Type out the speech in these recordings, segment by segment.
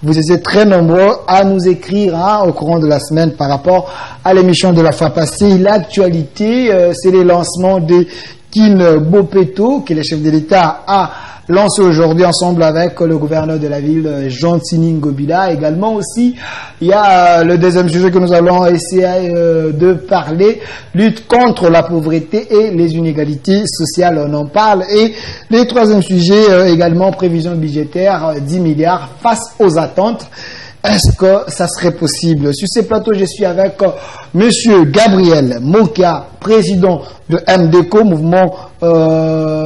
Vous étiez très nombreux à nous écrire au courant de la semaine par rapport à l'émission de la fois passée. L'actualité, c'est les lancements de Kin Bopeto, que le chef de l'État a lancé aujourd'hui ensemble avec le gouverneur de la ville, Jean Tsini Ngobila. Également aussi, il y a le deuxième sujet que nous allons essayer de parler, lutte contre la pauvreté et les inégalités sociales, on en parle. Et le troisième sujet, également prévision budgétaire, 10 milliards face aux attentes. Est-ce que ça serait possible? Sur ces plateaux, je suis avec Monsieur Gabriel Moka, président de MDECO, mouvement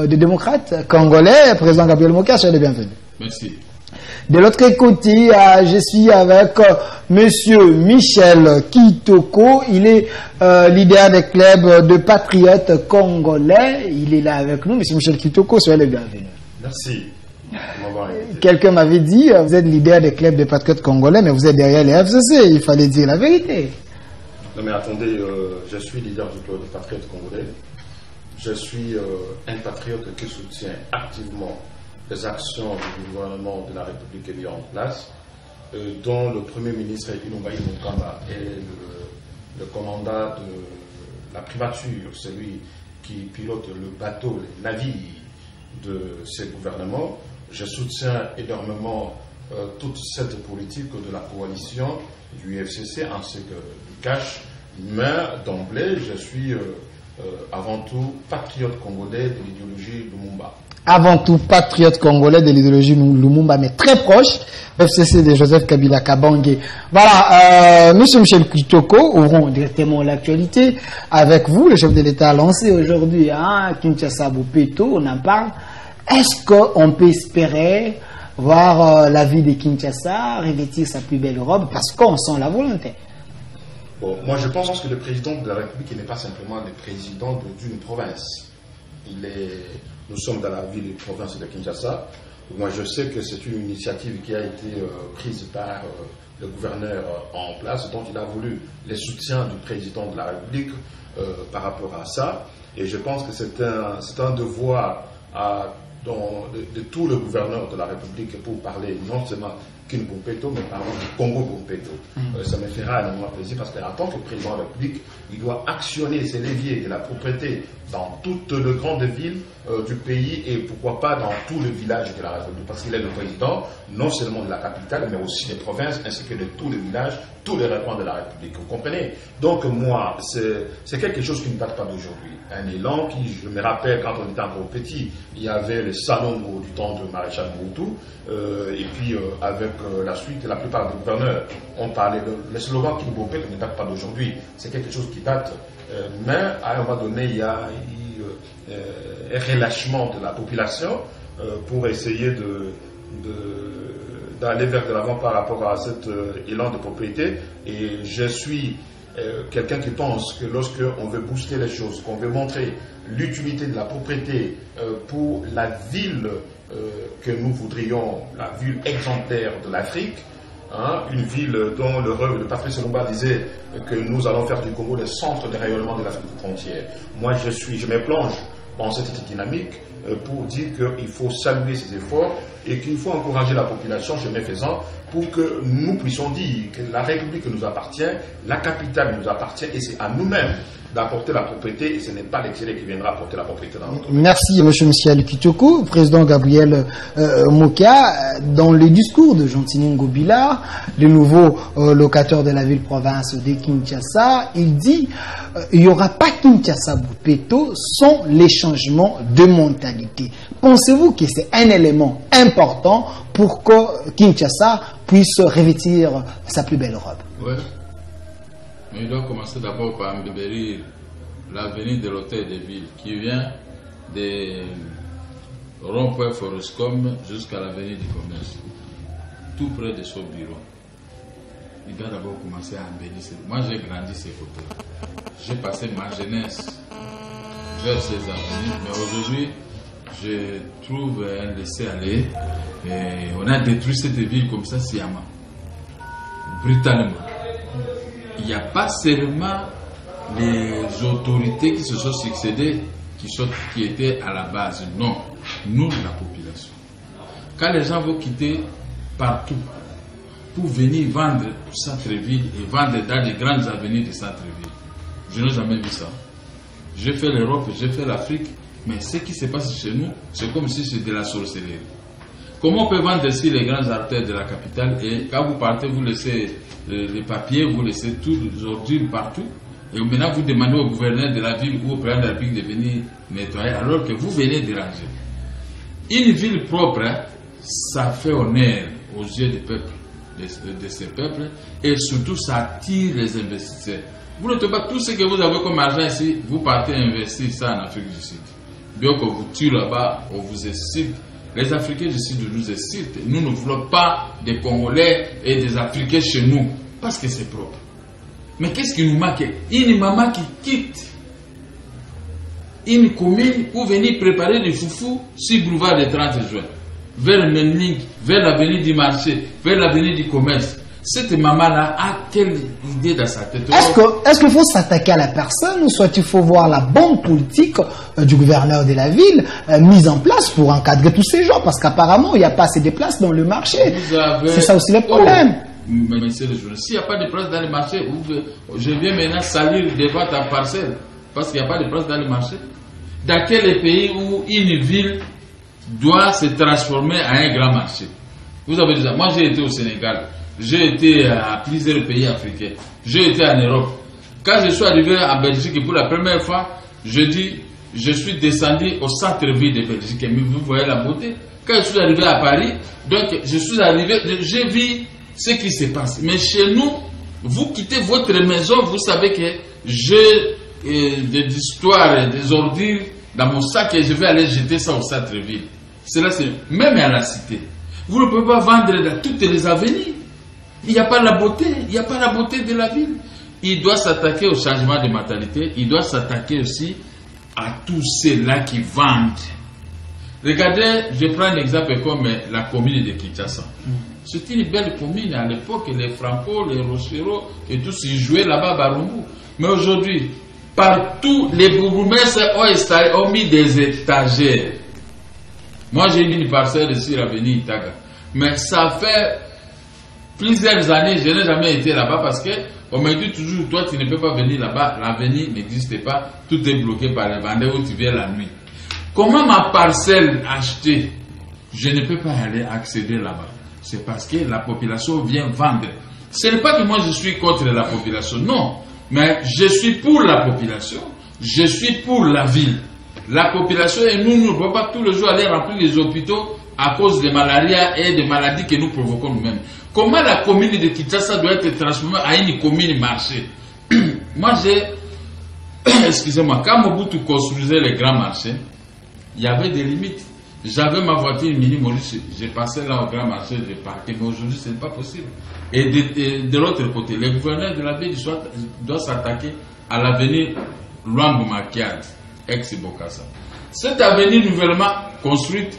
des démocrates congolais. Président Gabriel Moka, soyez le bienvenu. Merci. De l'autre côté, je suis avec Monsieur Michel Kitoko. Il est leader des clubs de patriotes congolais. Il est là avec nous. Monsieur Michel Kitoko, soyez le bienvenu. Merci. Quelqu'un m'avait dit, vous êtes leader des clubs de patriotes congolais, mais vous êtes derrière les FCC. Il fallait dire la vérité. Non mais attendez, je suis leader du club de patriotes congolais. Je suis un patriote qui soutient activement les actions du gouvernement de la République mis en place, dont le Premier ministre Inoubaï Mukamba est le commandant de la primature, celui qui pilote le bateau, le navire de ce gouvernement. Je soutiens énormément toute cette politique de la coalition du FCC ainsi que du CACH, mais d'emblée, je suis avant tout patriote congolais de l'idéologie Lumumba. Avant tout patriote congolais de l'idéologie Lumumba, mais très proche, FCC de Joseph Kabila Kabange. Voilà, Monsieur Michel Kitoko, ouvrons directement l'actualité avec vous. Le chef de l'État a lancé aujourd'hui Kinshasa Bopeto, on en parle. Est-ce qu'on peut espérer voir la ville de Kinshasa revêtir sa plus belle robe parce qu'on sent la volonté? Bon, moi je pense que le président de la République n'est pas simplement le président d'une province. Nous sommes dans la ville et province de Kinshasa. Moi je sais que c'est une initiative qui a été prise par le gouverneur en place, dont il a voulu le soutien du président de la République par rapport à ça. Et je pense que c'est un devoir de tout le gouverneur de la République pour parler non seulement Kin Bopeto, mais parlons du Congo Bopeto. Ça me fera énormément plaisir parce qu'en tant que président de la République, il doit actionner ses leviers de la propriété dans toutes les grandes villes du pays et pourquoi pas dans tous les villages de la République, parce qu'il est le président non seulement de la capitale, mais aussi des provinces ainsi que de tous les villages, tous les recoins de la République. Vous comprenez? Donc moi, c'est quelque chose qui ne date pas d'aujourd'hui. Un élan qui, je me rappelle, quand on était encore petit, il y avait le Salongo du temps de Maréchal Mobutu, et puis avec la suite, la plupart des gouverneurs ont parlé de le slogan qui ne date pas d'aujourd'hui. C'est quelque chose qui date, mais à un moment donné, il y a eu un relâchement de la population pour essayer d'aller vers de l'avant par rapport à cet élan de propriété. Et je suis quelqu'un qui pense que lorsqu'on veut booster les choses, qu'on veut montrer l'utilité de la propriété pour la ville que nous voudrions, la ville exemplaire de l'Afrique, une ville dont le rêve de Patrice Lumumba disait que nous allons faire du Congo le centre de rayonnement de l'Afrique frontière. Moi, je me plonge dans cette dynamique pour dire qu'il faut saluer ces efforts et qu'il faut encourager la population, chemin faisant, pour que nous puissions dire que la République nous appartient, la capitale nous appartient et c'est à nous-mêmes d'apporter la propriété et ce n'est pas l'extérieur qui viendra apporter la propriété dans notre pays. Merci M. Michel Kitoko. Président Gabriel Moka, dans le discours de Jean Tsini Ngobila, le nouveau locateur de la ville-province de Kinshasa, il dit il n'y aura pas Kinshasa Bopeto sans les changements de mentalité. Pensez-vous que c'est un élément important pour que Kinshasa puisse revêtir sa plus belle robe? Oui. Mais il doit commencer d'abord par embellir l'avenue de l'hôtel de ville qui vient des rond-point Forestcom jusqu'à l'avenue du commerce, tout près de son bureau. Il doit d'abord commencer à embellir. Moi j'ai grandi ces côtés. J'ai passé ma jeunesse vers ces avenues, mais aujourd'hui je trouve un laisser-aller. On a détruit cette ville comme ça sciemment, brutalement. Il n'y a pas seulement les autorités qui se sont succédées qui étaient à la base. Non, nous, la population. Quand les gens vont quitter partout, pour venir vendre au centre-ville et vendre dans les grandes avenues du centre-ville. Je n'ai jamais vu ça. J'ai fait l'Europe, j'ai fait l'Afrique, mais ce qui se passe chez nous, c'est comme si c'était de la sorcellerie. Comment on peut vendre ici les grandes artères de la capitale et quand vous partez, vous laissez les papiers, vous laissez tous les ordures partout et maintenant vous demandez au gouverneur de la ville ou au président de la République de venir nettoyer alors que vous venez déranger. Une ville propre, ça fait honneur aux yeux du peuple, de ces peuples et surtout ça attire les investisseurs. Vous ne trouvez pas tout ce que vous avez comme argent ici, vous partez investir ça en Afrique du Sud. Bien qu'on vous tue là-bas, on vous incite. Les Africains du Sud nous incitent. Nous ne voulons pas des Congolais et des Africains chez nous parce que c'est propre. Mais qu'est-ce qui nous manque? Une maman qui quitte une commune pour venir préparer des foufous sur le boulevard des 30 juin, vers Menning, vers l'avenue du marché, vers l'avenue du commerce. Cette maman-là a quelle idée dans sa tête? Est-ce qu'il faut s'attaquer à la personne ou soit il faut voir la bonne politique du gouverneur de la ville mise en place pour encadrer tous ces gens? Parce qu'apparemment, il n'y a pas assez de places dans le marché. C'est ça aussi le problème. Monsieur le journaliste, s'il n'y a pas de place dans le marché, je viens maintenant salir devant ta parcelle parce qu'il n'y a pas de place dans le marché. Dans quel pays où une ville doit se transformer en un grand marché? Vous avez dit ça. Moi, j'ai été au Sénégal. J'ai été à plusieurs pays africains. J'ai été en Europe. Quand je suis arrivé en Belgique pour la première fois, je suis descendu au centre-ville de Belgique. Mais vous voyez la beauté. Quand je suis arrivé à Paris, donc je suis arrivé, j'ai vu ce qui se passe. Mais chez nous, vous quittez votre maison, vous savez que j'ai des histoires, des ordures dans mon sac et je vais aller jeter ça au centre-ville. Cela, c'est même à la cité. Vous ne pouvez pas vendre dans toutes les avenues. Il n'y a pas la beauté, il n'y a pas la beauté de la ville. Il doit s'attaquer au changement de mentalité, il doit s'attaquer aussi à tous ceux-là qui vendent. Regardez, je prends un exemple comme la commune de Kinshasa. C'était une belle commune à l'époque, les Franco, les Rochero et tous, ils jouaient là-bas à Barumbu. Mais aujourd'hui, partout, les bourgmestres ont mis des étagères. Moi, j'ai une parcelle ici, l'avenue Itaga. Mais ça fait plusieurs années, je n'ai jamais été là-bas parce qu'on me dit toujours, toi, tu ne peux pas venir là-bas, l'avenue n'existe pas, tout est bloqué par les vendeurs où tu viens la nuit. Comment ma parcelle achetée, je ne peux pas aller accéder là-bas? C'est parce que la population vient vendre. Ce n'est pas que moi je suis contre la population, non. Mais je suis pour la population, je suis pour la ville. La population et nous ne pouvons pas tous les jours aller remplir les hôpitaux à cause de malaria et de maladies que nous provoquons nous-mêmes. Comment la commune de Kinshasa doit être transformée en une commune marché? Moi excusez-moi, quand Mobutu construisait les grands marchés, il y avait des limites. J'avais ma voiture mini Maurice, j'ai passé là au grand marché, j'ai parqué, mais aujourd'hui ce n'est pas possible. Et de l'autre côté, le gouverneur de la ville doit s'attaquer à l'avenue Luambo-Makiad, ex-Bokassa. Cette avenue nouvellement construite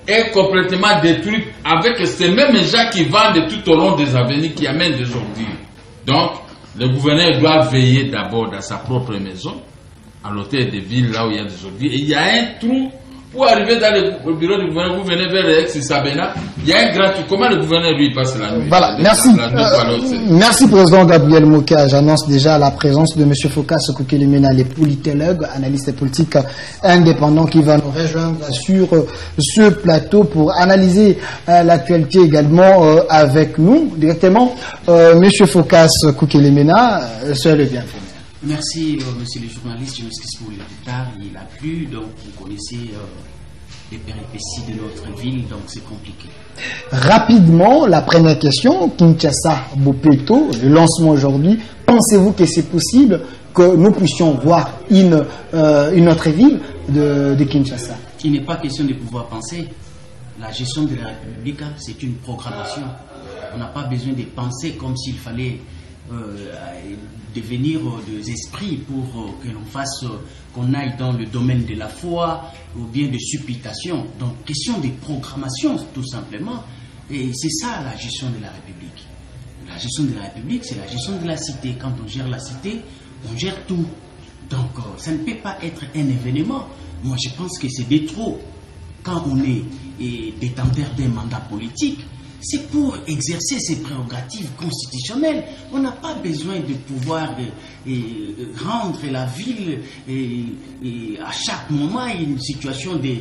est complètement détruite avec ces mêmes gens qui vendent tout au long des avenues, qui amènent des ordures. Donc, le gouverneur doit veiller d'abord dans sa propre maison, à l'hôtel de ville, là où il y a des ordures. Et il y a un trou pour arriver dans le bureau du gouverneur, vous venez vers l'ex-Sabena, il y a un grand trou. Comment le gouverneur, lui, passe la nuit? Voilà, merci. Merci, Président Gabriel Moka. J'annonce déjà la présence de M. Fokas Koukelimena, le politologue, analyste politique indépendant, qui va nous rejoindre sur ce plateau pour analyser l'actualité également avec nous directement. M. Fokas Koukelimena, soyez le bienvenu. Merci, monsieur le journaliste. Je m'excuse pour le retard. Il a plu, donc vous connaissez les péripéties de notre ville, donc c'est compliqué. Rapidement, la première question, Kinshasa Bopeto, le lancement aujourd'hui. Pensez-vous que c'est possible que nous puissions voir une autre ville de Kinshasa? Il n'est pas question de pouvoir penser. La gestion de la République, c'est une programmation. On n'a pas besoin de penser comme s'il fallait devenir des esprits pour que l'on fasse, qu'on aille dans le domaine de la foi ou bien de supputation. Donc, question de programmation, tout simplement. Et c'est ça la gestion de la République. La gestion de la République, c'est la gestion de la cité. Quand on gère la cité, on gère tout. Donc, ça ne peut pas être un événement. Moi, je pense que c'est de trop. Quand on est détenteur d'un mandat politique, c'est pour exercer ses prérogatives constitutionnelles. On n'a pas besoin de pouvoir rendre la ville à chaque moment une situation de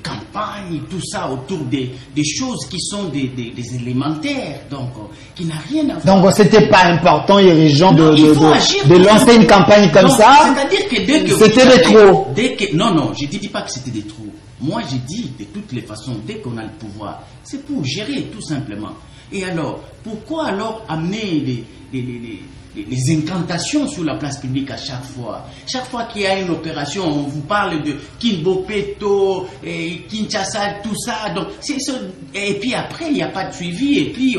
campagne, tout ça autour des choses qui sont des élémentaires, donc qui n'a rien à voir. Donc c'était pas important, Irigeant, de lancer une campagne comme non, ça. C'est-à-dire que dès que c'était des trop. Non, je ne dis pas que c'était des trop. Moi, j'ai dit, de toutes les façons, dès qu'on a le pouvoir, c'est pour gérer, tout simplement. Et alors, pourquoi alors amener les incantations sur la place publique à chaque fois? Chaque fois qu'il y a une opération, on vous parle de Kinbopeto, Kinshasa, tout ça. Donc, et puis après, il n'y a pas de suivi. Et puis,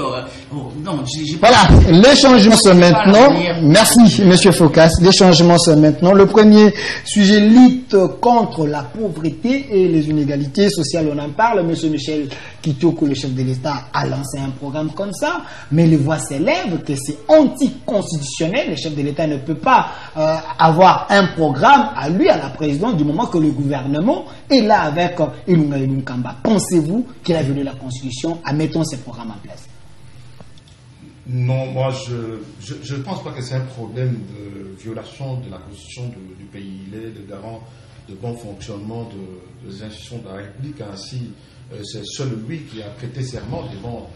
non, voilà, les changements sont maintenant. Merci, Monsieur Focas. Les changements sont maintenant. Le premier sujet, lutte contre la pauvreté et les inégalités sociales. On en parle. Monsieur Michel Kitoko, le chef de l'État, a lancé un programme comme ça. Mais les voix s'élèvent que c'est anticonstitutionnel. Le chef de l'État ne peut pas avoir un programme à lui, à la présidence, du moment que le gouvernement est là avec Ilunga Ilunkamba. Pensez-vous qu'il a violé la Constitution en mettant ces programmes en place? Non, moi je ne pense pas que c'est un problème de violation de la Constitution du pays. Il est le garant de bon fonctionnement des institutions de la République. Ainsi, c'est seul lui qui a prêté serment devant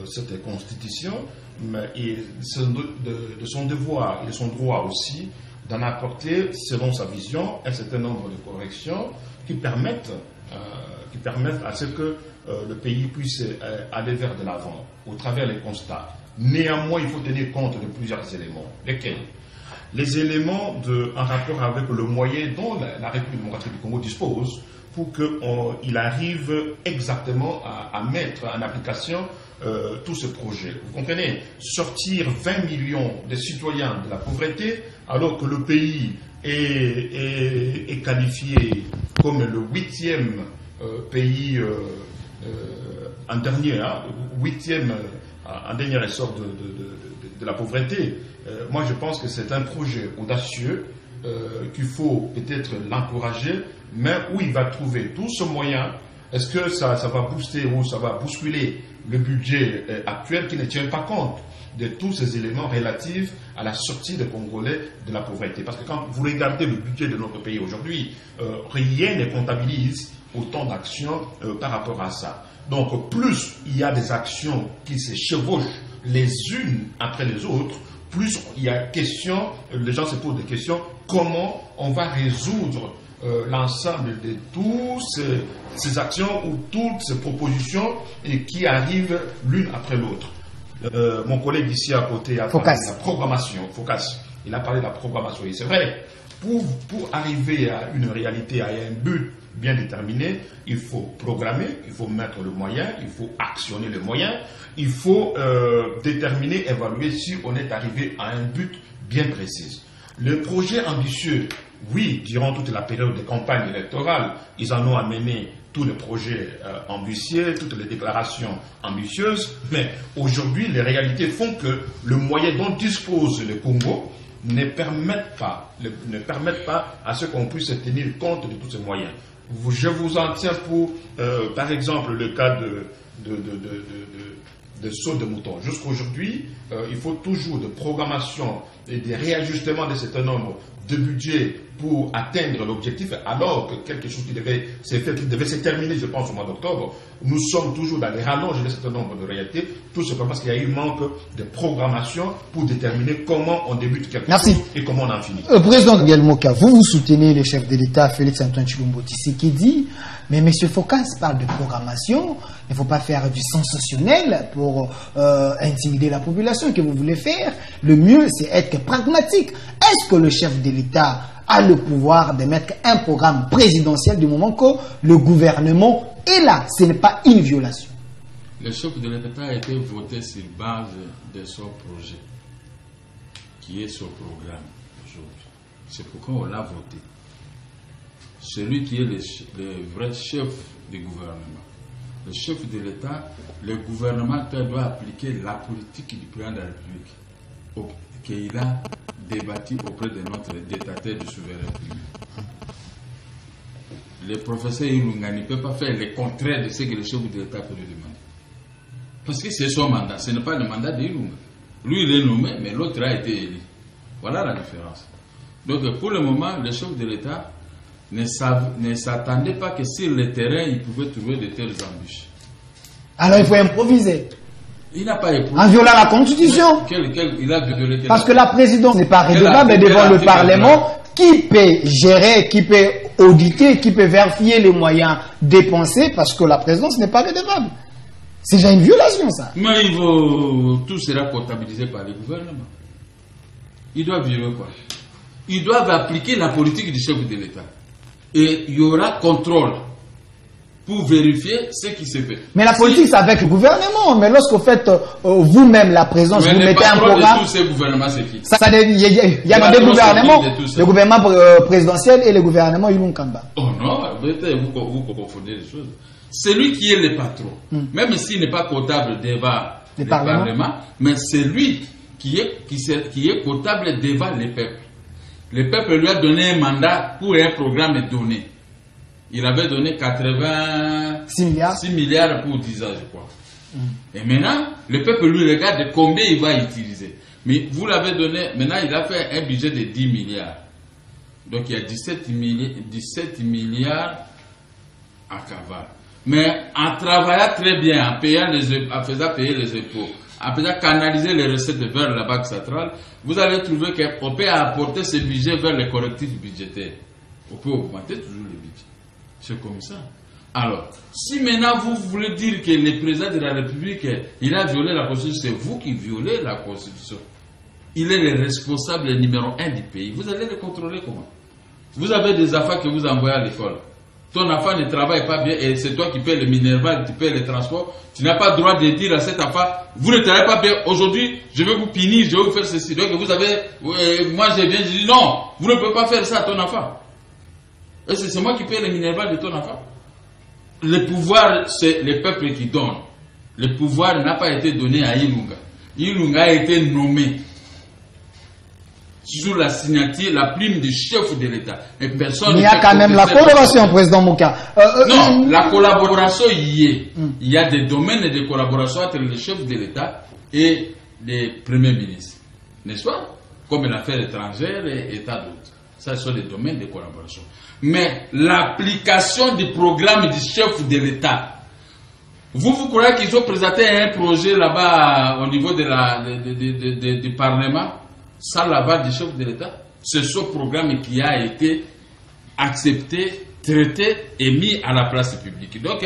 cette Constitution, mais de son devoir et de son droit aussi d'en apporter, selon sa vision, un certain nombre de corrections qui permettent à ce que le pays puisse aller vers de l'avant au travers des constats. Néanmoins, il faut tenir compte de plusieurs éléments. Lesquels? Les éléments en rapport avec le moyen dont la République démocratique du Congo dispose pour qu'il arrive exactement à mettre en application tout ce projet. Vous comprenez? Sortir 20 millions de citoyens de la pauvreté alors que le pays est qualifié comme le 8e pays en dernier, en dernier essor de la pauvreté. Moi, je pense que c'est un projet audacieux qu'il faut peut-être l'encourager, mais où il va trouver tout ce moyen. Est-ce que ça va booster ou ça va bousculer le budget actuel qui ne tient pas compte de tous ces éléments relatifs à la sortie des Congolais de la pauvreté? Parce que quand vous regardez le budget de notre pays aujourd'hui, rien ne comptabilise autant d'actions par rapport à ça. Donc plus il y a des actions qui se chevauchent les unes après les autres, plus il y a question, les gens se posent des questions, comment on va résoudre l'ensemble de toutes ces actions ou toutes ces propositions qui arrivent l'une après l'autre. Mon collègue ici à côté a parlé de la programmation. Focas, il a parlé de la programmation. Et c'est vrai, pour arriver à une réalité, à un but bien déterminé, il faut programmer, il faut mettre le moyen, il faut actionner le moyen, il faut déterminer, évaluer si on est arrivé à un but bien précis. Le projet ambitieux, oui, durant toute la période de campagne électorale, ils en ont amené tous les projets ambitieux, toutes les déclarations ambitieuses, mais aujourd'hui, les réalités font que le moyen dont dispose le Congo ne permettent pas à ce qu'on puisse tenir compte de tous ces moyens. Je vous en tiens pour, par exemple, le cas de saut de mouton. Jusqu'aujourd'hui, il faut toujours de programmation et des réajustements de certain nombre de budget pour atteindre l'objectif, alors que quelque chose qui devait se terminer, je pense, au mois d'octobre. Nous sommes toujours dans les rallonges de certain nombre de réalités, tout simplement parce qu'il y a eu manque de programmation pour déterminer comment on débute quelque chose et comment on en finit. Président Gabriel Moka, vous soutenez le chef de l'État, Félix-Antoine Tshilombo Tshisekedi, mais M. Focas parle de programmation. Il ne faut pas faire du sensationnel pour intimider la population que vous voulez faire. Le mieux, c'est être pragmatique. Est-ce que le chef de l'État a le pouvoir de mettre un programme présidentiel du moment que le gouvernement est là? Ce n'est pas une violation. Le chef de l'État a été voté sur base de son projet, qui est son programme aujourd'hui. C'est pourquoi on l'a voté. Celui qui est le vrai chef du gouvernement. Le chef de l'État, le gouvernement doit appliquer la politique du président de la République qu'il a débattu auprès de notre dictateur du souverain public. Le professeur Ilunga ne peut pas faire le contraire de ce que le chef de l'État peut lui demander. Parce que c'est son mandat, ce n'est pas le mandat d'Ilunga. Lui, il est nommé, mais l'autre a été élu. Voilà la différence. Donc, pour le moment, le chef de l'État ne s'attendait pas que sur le terrain, il pouvait trouver de telles embûches. Alors, il faut improviser. Il n'a pas improvisé. En violant la Constitution. Il a violé Parce que la présidence n'est pas redevable devant le Parlement. Qui peut gérer, qui peut auditer, qui peut vérifier les moyens dépensés parce que la présidence n'est pas redevable. C'est déjà une violation, ça. Mais tout sera comptabilisé par le gouvernement. Ils doivent violer quoi? Ils doivent appliquer la politique du chef de l'État. Et il y aura contrôle pour vérifier ce qui se fait. Mais la politique, c'est avec le gouvernement. Mais lorsque vous faites vous-même la présence, vous mettez un programme. De tous ces gouvernements, c'est qui? Il y a deux gouvernements, le gouvernement présidentiel et le gouvernement Ilunkamba. Oh non, vous confondez les choses. C'est lui qui est le patron. Même s'il n'est pas comptable devant le Parlement, mais c'est lui qui est comptable devant le peuple. Le peuple lui a donné un mandat pour un programme donné. Il avait donné 86 milliards pour 10 ans, je crois. Et maintenant, le peuple lui regarde combien il va utiliser. Mais vous l'avez donné, maintenant il a fait un budget de 10 milliards. Donc il y a 17 milliards à cavale. Mais en travaillant très bien, en faisant payer les impôts, en faisant canaliser les recettes vers la Banque centrale, vous allez trouver qu'on peut apporter ce budget vers les correctifs budgétaires. On peut augmenter toujours le budget. C'est comme ça. Alors, si maintenant vous voulez dire que le président de la République, il a violé la Constitution, c'est vous qui violez la Constitution. Il est le responsable numéro 1 du pays. Vous allez le contrôler comment? Vous avez des enfants que vous envoyez à l'école. Ton enfant ne travaille pas bien et c'est toi qui payes le minerval, tu payes le transport. Tu n'as pas le droit de dire à cet enfant, vous ne travaillez pas bien, aujourd'hui, je vais vous punir, je vais vous faire ceci. Donc vous avez, moi j'ai bien dit, non, vous ne pouvez pas faire ça à ton enfant. Et c'est moi qui paye le minerval de ton enfant. Le pouvoir, c'est le peuple qui donne. Le pouvoir n'a pas été donné à Ilunga. Ilunga a été nommé sous la signature, la plume du chef de l'État. Et personne. Il y a quand même la collaboration, président Mouka. Non, la collaboration y est. Il y a des domaines de collaboration entre le chef de l'État et les premiers ministres. N'est-ce pas? Comme l'affaire étrangère et tas d'autres. Ça, ce sont des domaines de collaboration. Mais l'application du programme du chef de l'État, vous croyez qu'ils ont présenté un projet là-bas au niveau du Parlement, sans l'aval du chef de l'État? C'est ce programme qui a été accepté, traité et mis à la place publique. Donc,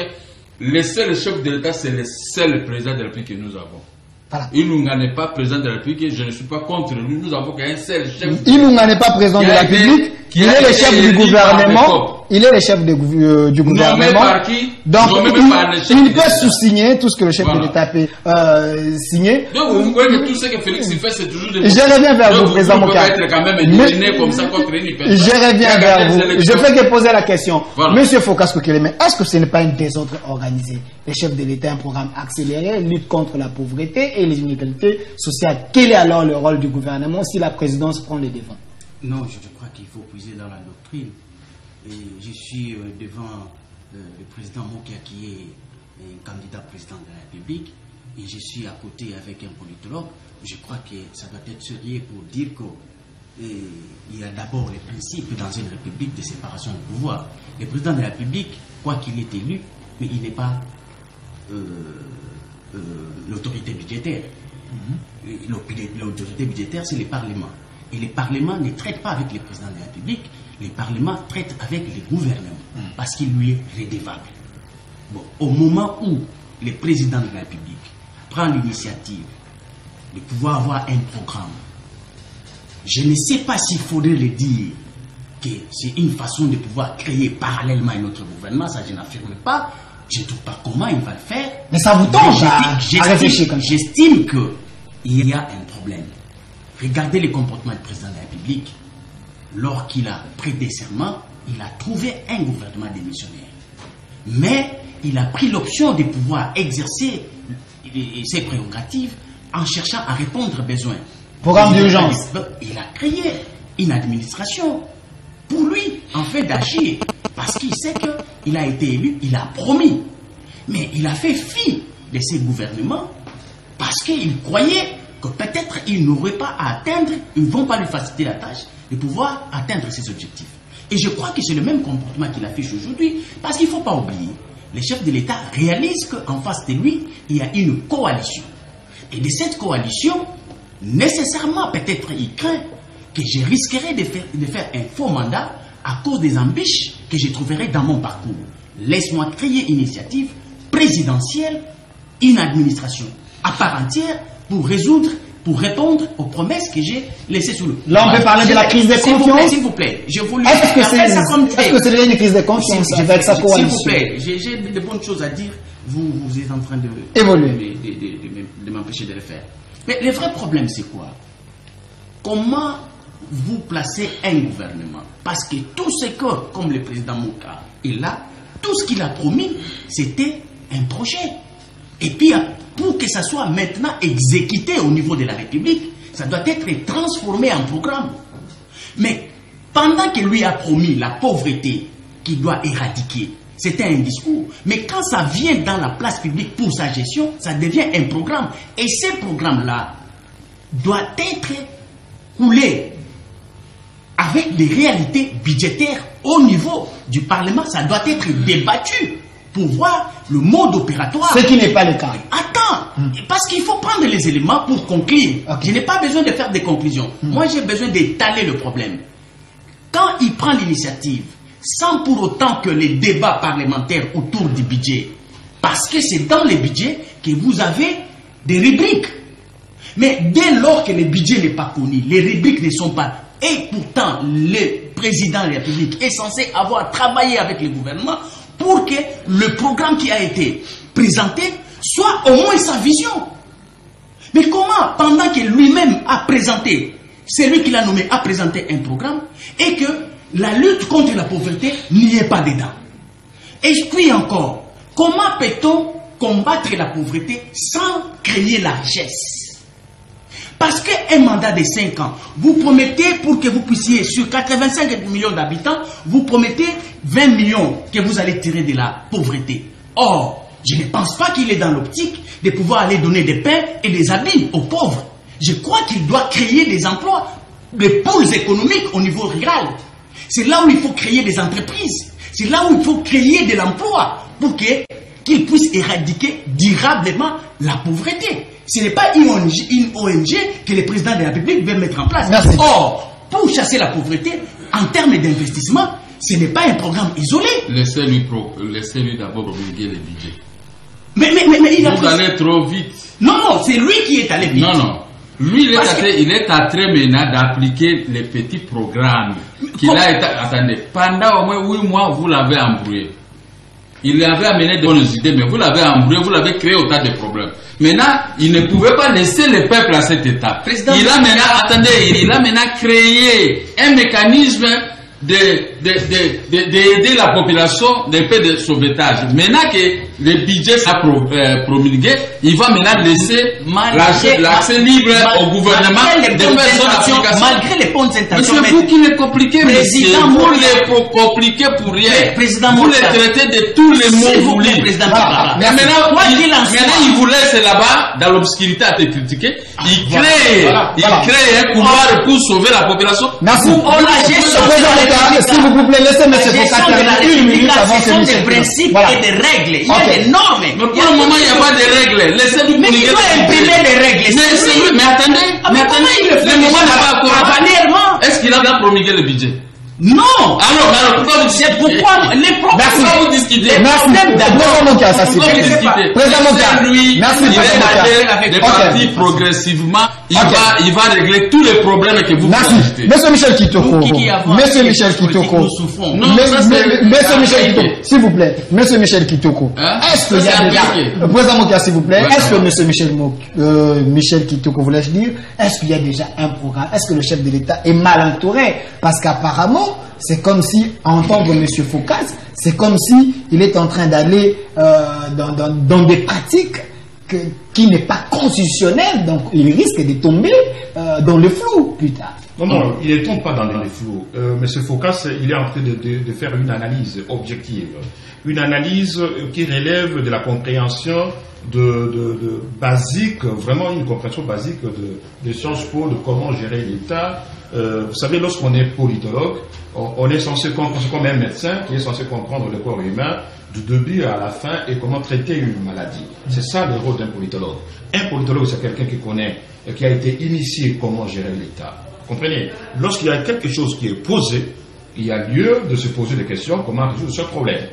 le seul chef de l'État, c'est le seul président de la République que nous avons. Voilà. Ilunga n'est pas président de la République et je ne suis pas contre lui. Nous avons qu'un seul chef. Ilunga n'est pas président de la République. Il est le chef du gouvernement. Il est le chef du gouvernement. Donc, il peut sous-signer tout ce que le chef de l'État peut signer. Donc, vous croyez que tout ce que Félix fait, c'est toujours des. Je reviens vers vous, président Mouka. Je reviens vers vous. Je fais que poser la question. Monsieur Focasco Keleme, est-ce que ce n'est pas un désordre organisé? Le chef de l'État a un programme accéléré, lutte contre la pauvreté et les inégalités sociales. Quel est alors le rôle du gouvernement si la présidence prend le devant? Non, je crois qu'il faut puiser dans la doctrine. Et je suis devant le président Mokia qui est un candidat président de la République et je suis à côté avec un politologue. Je crois que ça doit être sérieux pour dire qu'il y a d'abord les principes dans une république de séparation de pouvoir. Le président de la République, quoi qu'il est élu, mais il n'est pas l'autorité budgétaire. L'autorité budgétaire, c'est le Parlement. Et le Parlement ne traite pas avec le président de la République, le Parlement traite avec le gouvernement, parce qu'il lui est redevable. Bon, au moment où le président de la République prend l'initiative de pouvoir avoir un programme, je ne sais pas s'il faudrait le dire que c'est une façon de pouvoir créer parallèlement un autre gouvernement, ça je n'affirme pas, je ne trouve pas comment il va le faire. Mais ça vous tombe à réfléchir comme ça. J'estime qu'il y a un problème. Regardez le comportement du président de la République. Lorsqu'il a prêté serment, il a trouvé un gouvernement démissionnaire. Mais il a pris l'option de pouvoir exercer ses prérogatives en cherchant à répondre aux besoins. Programme d'urgence. Il a créé une administration pour lui, en fait, d'agir. Parce qu'il sait qu'il a été élu, il a promis. Mais il a fait fi de ces gouvernements parce qu'ils croyaient que peut-être ils n'auraient pas à atteindre, ils ne vont pas lui faciliter la tâche de pouvoir atteindre ses objectifs. Et je crois que c'est le même comportement qu'il affiche aujourd'hui, parce qu'il ne faut pas oublier, les chefs de l'État réalisent qu'en face de lui, il y a une coalition. Et de cette coalition, nécessairement, peut-être il craint que je risquerais de faire un faux mandat à cause des embûches que je trouverai dans mon parcours. Laisse-moi créer une initiative présidentielle, une administration à part entière pour répondre aux promesses que j'ai laissées sous le... Là, on peut parler de la crise de confiance. S'il vous plaît, je vous le dis. Est-ce que c'est déjà une crise de confiance avec sa coalition? S'il vous plaît, j'ai de bonnes choses à dire. Vous êtes en train de évoluer, de m'empêcher de le faire. Mais le vrai problème, c'est quoi? Comment vous placez un gouvernement? Parce que tout ce que, comme le président Mouka est là, tout ce qu'il a promis, c'était un projet. Et puis, pour que ça soit maintenant exécuté au niveau de la République, ça doit être transformé en programme. Mais pendant que lui a promis la pauvreté qu'il doit éradiquer, c'était un discours. Mais quand ça vient dans la place publique pour sa gestion, ça devient un programme. Et ce programme-là doit être coulé avec des réalités budgétaires au niveau du Parlement. Ça doit être débattu pour voir le mode opératoire. Ce qui n'est pas le cas. Attends, parce qu'il faut prendre les éléments pour conclure. Okay. Je n'ai pas besoin de faire des conclusions. Moi, j'ai besoin d'étaler le problème. Quand il prend l'initiative, sans pour autant que les débats parlementaires autour du budget, parce que c'est dans les budgets que vous avez des rubriques. Mais dès lors que le budget n'est pas connu, les rubriques ne sont pas... Et pourtant, le président de la République est censé avoir travaillé avec le gouvernement pour que le programme qui a été présenté soit au moins sa vision. Mais comment, pendant que lui-même a présenté, celui qui l'a nommé a présenté un programme, et que la lutte contre la pauvreté n'y est pas dedans? Et puis encore, comment peut-on combattre la pauvreté sans créer la richesse? Parce qu'un mandat de 5 ans, vous promettez pour que vous puissiez, sur 85 millions d'habitants, vous promettez 20 millions que vous allez tirer de la pauvreté. Or, je ne pense pas qu'il est dans l'optique de pouvoir aller donner des pains et des habits aux pauvres. Je crois qu'il doit créer des emplois, des pôles économiques au niveau rural. C'est là où il faut créer des entreprises. C'est là où il faut créer de l'emploi pour qu'il puisse éradiquer durablement la pauvreté. Ce n'est pas une ONG que le président de la République veut mettre en place. Merci. Or, pour chasser la pauvreté, en termes d'investissement, ce n'est pas un programme isolé. Laissez-lui d'abord promulguer le budget. Mais vous allez trop vite. Non, c'est lui qui est allé vite. Non. Lui, il est en train maintenant d'appliquer les petits programmes qu'il a été... Attendez, pendant au moins 8 mois, vous l'avez embrouillé. Il avait amené de bonnes idées, mais vous l'avez embrouillé, vous l'avez créé autant de problèmes. Maintenant, il ne pouvait pas laisser le peuple à cet état. Il a maintenant créé un mécanisme d'aider la population des pays de sauvetage. Maintenant que le budget sera promulgué, il va maintenant laisser l'accès libre au gouvernement de faire son application. Malgré les bonnes intentions. Mais c'est vous qui le compliquez, monsieur. Vous le compliquez pour rien. Vous le traitez de tous les mots voulus. Maintenant, il vous laisse là-bas, dans l'obscurité à te critiquer. Il crée un pouvoir pour sauver la population. Merci. S'il vous plaît, laissez M. Foucault terminer 1 minute avant que nous des principes et des règles. Il y a des normes. Mais pour le moment, il n'y a pas de règles. Laissez-nous mais il doit imprimer des règles. Mais attendez. Le moment n'a pas encore. Est-ce qu'il a promulgué le budget? Non. Alors, pourquoi vous discutez? Pourquoi les problèmes? Vous discutez. Merci. Président Moka, ça c'est Président Moka. Lui, merci. Il est des partis progressivement. Il va régler tous les problèmes que vous discutez. Monsieur Michel Kitoko. Monsieur Michel Kitoko. Monsieur Michel Kitoko. S'il vous plaît. Monsieur Michel Kitoko. Est-ce qu'il y a déjà. Président Moka, s'il vous plaît. Est-ce que Michel Kitoko, voulais-je dire, est-ce qu'il y a déjà un programme? Est-ce que le chef de l'État est mal entouré? Parce qu'apparemment, c'est comme si, à entendre M. Foucault, c'est comme si il est en train d'aller dans des pratiques qui n'est pas constitutionnelles, donc il risque de tomber dans le flou plus tard. Non, il ne tombe pas dans le flou. M. Foucault, il est en train de faire une analyse objective, une analyse qui relève de la compréhension basique, vraiment une compréhension basique de Sciences Po, de comment gérer l'État. Vous savez, lorsqu'on est politologue, on est censé comprendre, c'est comme un médecin qui est censé comprendre le corps humain du début à la fin et comment traiter une maladie. C'est ça le rôle d'un politologue. Un politologue, c'est quelqu'un qui connaît, qui a été initié comment gérer l'État. Vous comprenez? Lorsqu'il y a quelque chose qui est posé, il y a lieu de se poser des questions, comment résoudre ce problème.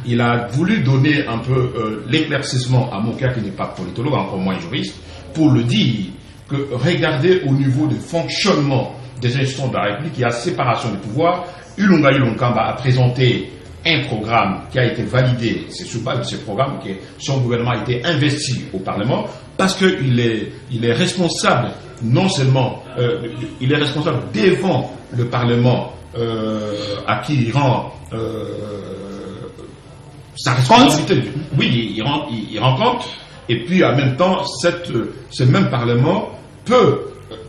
Il a voulu donner un peu l'éclaircissement à mon cas qui n'est pas politologue, encore moins juriste, pour le dire que regardez au niveau du fonctionnement des institutions de la République, il y a séparation des pouvoirs. Ilunga Ilunkamba a présenté un programme qui a été validé, c'est sur base de ce programme que son gouvernement a été investi au Parlement, parce qu'il est responsable, non seulement, il est responsable devant le Parlement, à qui il rend sa responsabilité. Oui, il rend compte, et puis en même temps, ce même Parlement peut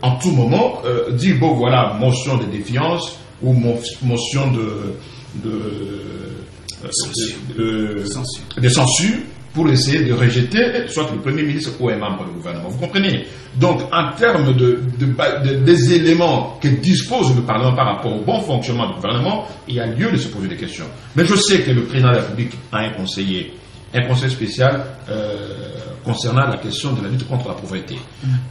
en tout moment dire, bon voilà, motion de défiance ou motion de censure pour essayer de rejeter soit le Premier ministre ou un membre du gouvernement. Vous comprenez? Donc, en termes des éléments que dispose le Parlement par rapport au bon fonctionnement du gouvernement, il y a lieu de se poser des questions. Mais je sais que le président de la République a un conseil spécial concernant la question de la lutte contre la pauvreté.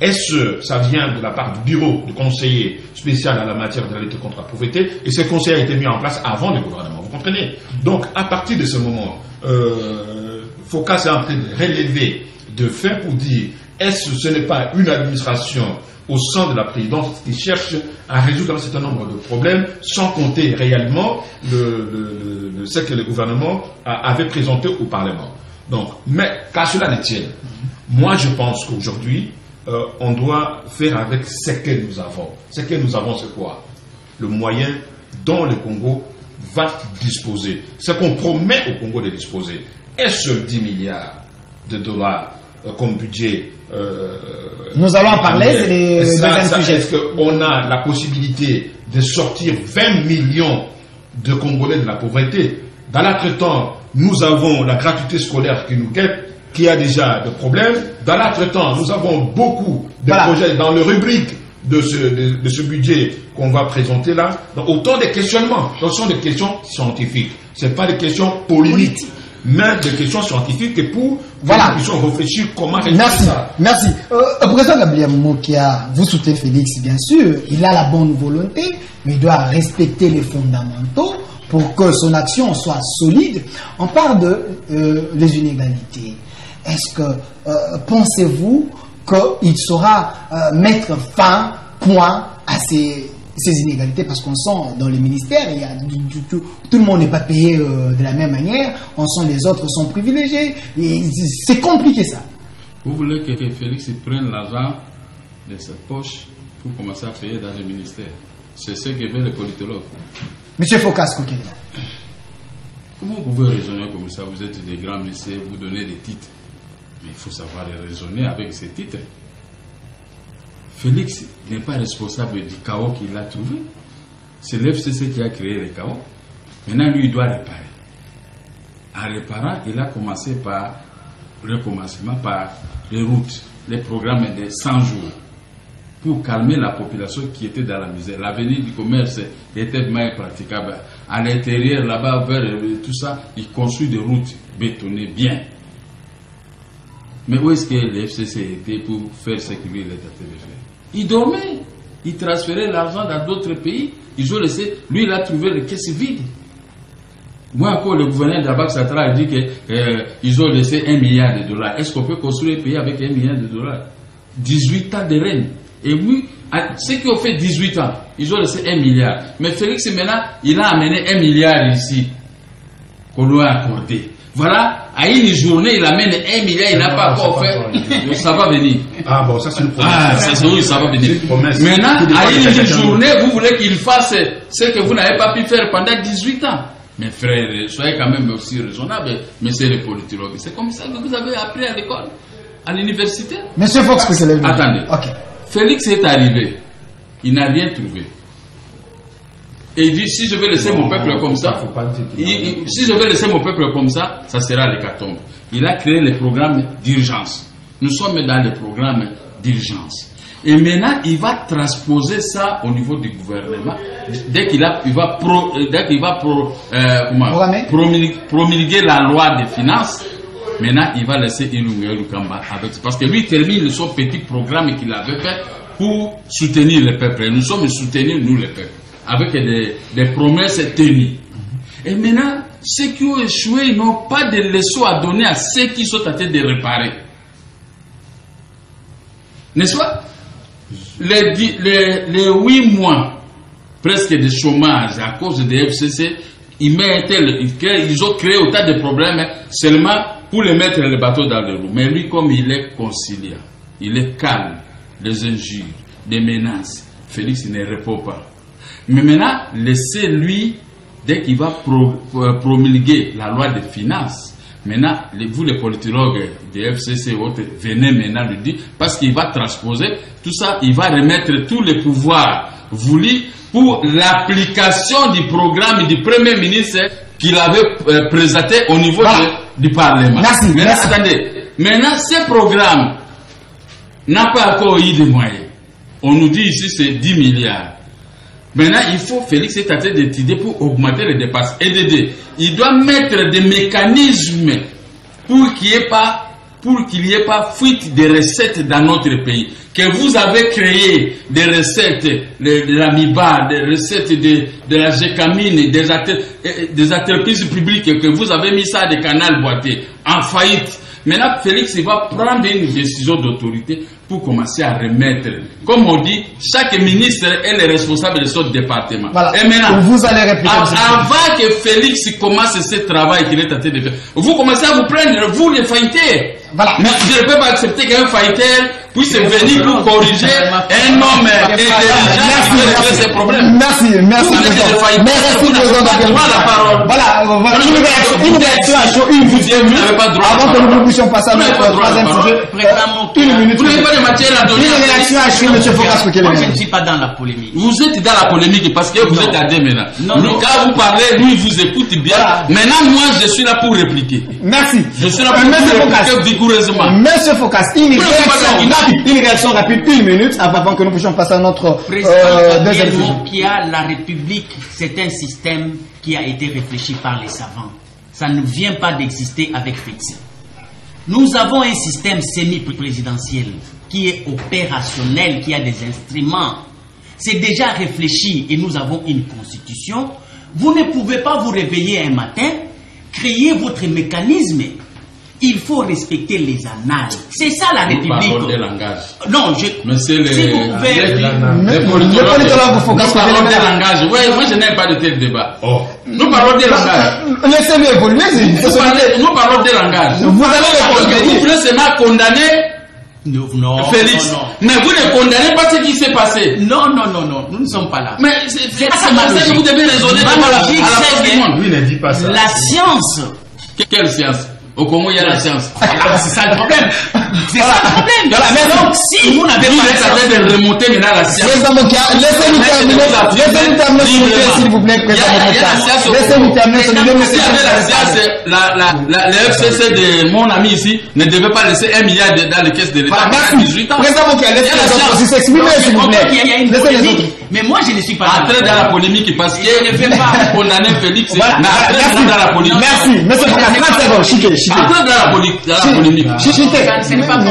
Est-ce que ça vient de la part du bureau du conseiller spécial en la matière de la lutte contre la pauvreté, et ce conseil a été mis en place avant le gouvernement, vous comprenez? Donc, à partir de ce moment, Focas est en train de relever de faits pour dire, est-ce que ce n'est pas une administration au sein de la présidence qui cherche à résoudre un certain nombre de problèmes sans compter réellement ce que le gouvernement avait présenté au Parlement. Donc, mais qu'à cela ne tienne, moi je pense qu'aujourd'hui, on doit faire avec ce que nous avons. Ce que nous avons, c'est quoi? Le moyen dont le Congo va disposer. Ce qu'on promet au Congo de disposer. Est-ce 10 milliards de dollars comme budget? Nous allons en parler, c'est les deuxièmes sujets. Est-ce qu'on a la possibilité de sortir 20 millions de Congolais de la pauvreté? Dans l'autre temps, nous avons la gratuité scolaire qui nous guette, qui a déjà des problèmes. Dans l'autre temps, nous avons beaucoup de projets dans le rubrique de ce budget qu'on va présenter là. Donc, autant de questionnements. Ce sont des questions scientifiques. Ce n'est pas des questions politiques, mais des questions scientifiques pour que nous puissions réfléchir comment résoudre ça. Merci. Président Gabriel Mokia, vous soutenez Félix, bien sûr. Il a la bonne volonté, mais il doit respecter les fondamentaux pour que son action soit solide. On parle de les inégalités. Est-ce que pensez-vous qu'il saura mettre point à ces inégalités, parce qu'on sent dans les ministères, il y a tout le monde n'est pas payé de la même manière, on sent les autres sont privilégiés, c'est compliqué ça. Vous voulez que Félix prenne l'argent de sa poche pour commencer à payer dans les ministères? C'est ce que veut les politologues. Monsieur Focas Kokela. Comment vous pouvez raisonner comme ça? Vous êtes des grands lycées, vous donnez des titres. Mais il faut savoir raisonner avec ces titres. Félix n'est pas responsable du chaos qu'il a trouvé. C'est l'FCC qui a créé le chaos. Maintenant, lui, il doit réparer. En réparant, il a commencé par recommencement, par les routes, les programmes de 100 jours, pour calmer la population qui était dans la misère. L'avenir du commerce était mal praticable. À l'intérieur, là-bas, vers tout ça, il construit des routes bétonnées bien. Mais où est-ce que le FCC était pour faire ce que lui était en train de faire? Il dormait, il transférait l'argent dans d'autres pays. Ils ont laissé, lui, il a trouvé les caisses vides. Moi, encore, le gouverneur d'Abak Satra a dit qu'ils ont laissé 1 milliard de dollars. Est-ce qu'on peut construire un pays avec 1 milliard de dollars? 18 ans de règne. Et oui, ceux qui ont fait 18 ans, ils ont laissé 1 milliard. Mais Félix, maintenant, il a amené 1 milliard ici, qu'on lui a accordé. Voilà, à une journée, il amène 1 milliard, il n'a pas encore fait. Ça va venir. Ah bon, ça c'est une promesse. Ah, ça va venir. Maintenant, à une journée, vous voulez qu'il fasse ce que vous n'avez pas pu faire pendant 18 ans. Mes frères, soyez quand même aussi raisonnables, mais c'est les politologues. C'est comme ça que vous avez appris à l'école, à l'université. Monsieur Fox, que c'est le... Attendez. Okay. Félix est arrivé, il n'a rien trouvé. Et il dit, si je vais laisser mon peuple comme ça, si je vais laisser mon peuple comme ça sera l'hécatombe. il a créé les programmes d'urgence. Nous sommes dans les programmes d'urgence. Et maintenant, il va transposer ça au niveau du gouvernement. Dès qu'il va promulguer la loi des finances, maintenant, il va laisser Ilunga Lukamba avec. Parce que lui termine son petit programme qu'il avait fait pour soutenir le peuple. Et nous sommes soutenus, nous, le peuple, avec des promesses tenues. Et maintenant, ceux qui ont échoué n'ont pas de leçons à donner à ceux qui sont en train de réparer. N'est-ce pas? Les 8 mois presque de chômage à cause des FCC, ils ont créé autant de problèmes seulement pour les mettre les bateaux dans le roues. Mais lui, comme il est conciliant, il est calme, les injures, des menaces, Félix ne répond pas. Mais maintenant, laissez-lui, dès qu'il va promulguer la loi des finances, maintenant, vous les politologues des FCC et autres, venez maintenant le dire, parce qu'il va transposer tout ça, il va remettre tous les pouvoirs voulus pour l'application du programme du Premier ministre qu'il avait présenté au niveau du Parlement. Merci, maintenant, merci. Attendez, maintenant, ce programme n'a pas encore eu de moyens. On nous dit ici c'est 10 milliards. Maintenant, il faut, Félix est en train d'étudier pour augmenter les dépenses. Il doit mettre des mécanismes pour qu'il n'y ait pas fuite de recettes dans notre pays. Que vous avez créé des recettes de la MIBA, des recettes de la GECAMINE, des entreprises publiques, que vous avez mis ça des canaux boités en faillite. Maintenant, Félix il va prendre une décision d'autorité pour commencer à remettre. Comme on dit, chaque ministre est le responsable de son département. Voilà. Et maintenant, vous allez répéter avant que Félix commence ce travail qu'il est en train de faire, vous commencez à vous prendre, vous les faillitaires. Voilà. Mais je ne peux pas accepter qu'un failliteur puisse venir pour corriger un homme intelligent qui veut régler ses problèmes. Merci. Voilà, une réaction à chaud, une minute. Avant que nous puissions passer à notre troisième sujet. Une minute. Vous n'avez pas de matière à donner. Une réaction à chaud, M. Focas. Moi, je ne suis pas dans la polémique. Vous êtes dans la polémique parce que vous êtes à deux maintenant. Quand vous parlez, lui, il vous écoute bien. Voilà. Maintenant, moi, je suis là pour répliquer. Merci. Je suis là pour répliquer vigoureusement. Monsieur Focas, une réaction rapide, une minute, avant que nous puissions passer à notre deuxième sujet. Qui a la République, c'est un système qui a été réfléchi par les savants. Ça ne vient pas d'exister avec fiction. Nous avons un système semi-présidentiel qui est opérationnel, qui a des instruments. C'est déjà réfléchi et nous avons une constitution. Vous ne pouvez pas vous réveiller un matin, créer votre mécanisme. Il faut respecter les annales. C'est ça la République. Vous parlez des langages. Non, Mais c'est les... si vous pouvez... Les politologues, vous parlons des langages. Oui, moi je n'aime pas de tel débat. Nous parlons des langages. Laissez-le évoluer. Nous parlons des langages. Vous allez vous voulez seulement condamner Non, Félix. non. Mais vous ne condamnez pas ce qui s'est passé. Non, nous ne sommes pas là. Mais c'est pas comme ça que vous devez raisonner devant la face du monde. Lui ne dit pas ça. La science. Quelle science? Au Congo, il y a la science. C'est ça le problème. C'est ça le problème. Donc, si vous n'avez Vous pas êtes en train de remonter maintenant la science. Laissez-nous terminer, s'il vous plaît, laissez-nous terminer. Si avec la science, le FCC de mon ami ici ne devait pas laisser 1 milliard dans les caisses de l'État. Merci. Président Mokia, laissez les autres s'exprimer, s'il vous plaît. Il y a une polémique, mais moi je ne suis pas Entrer dans la polémique parce que je ne fais pas condamner Félix. Voilà. Entrer dans la polémique. Merci. Monsieur Mokia, 30 secondes. Chité. Entrer dans la polémique.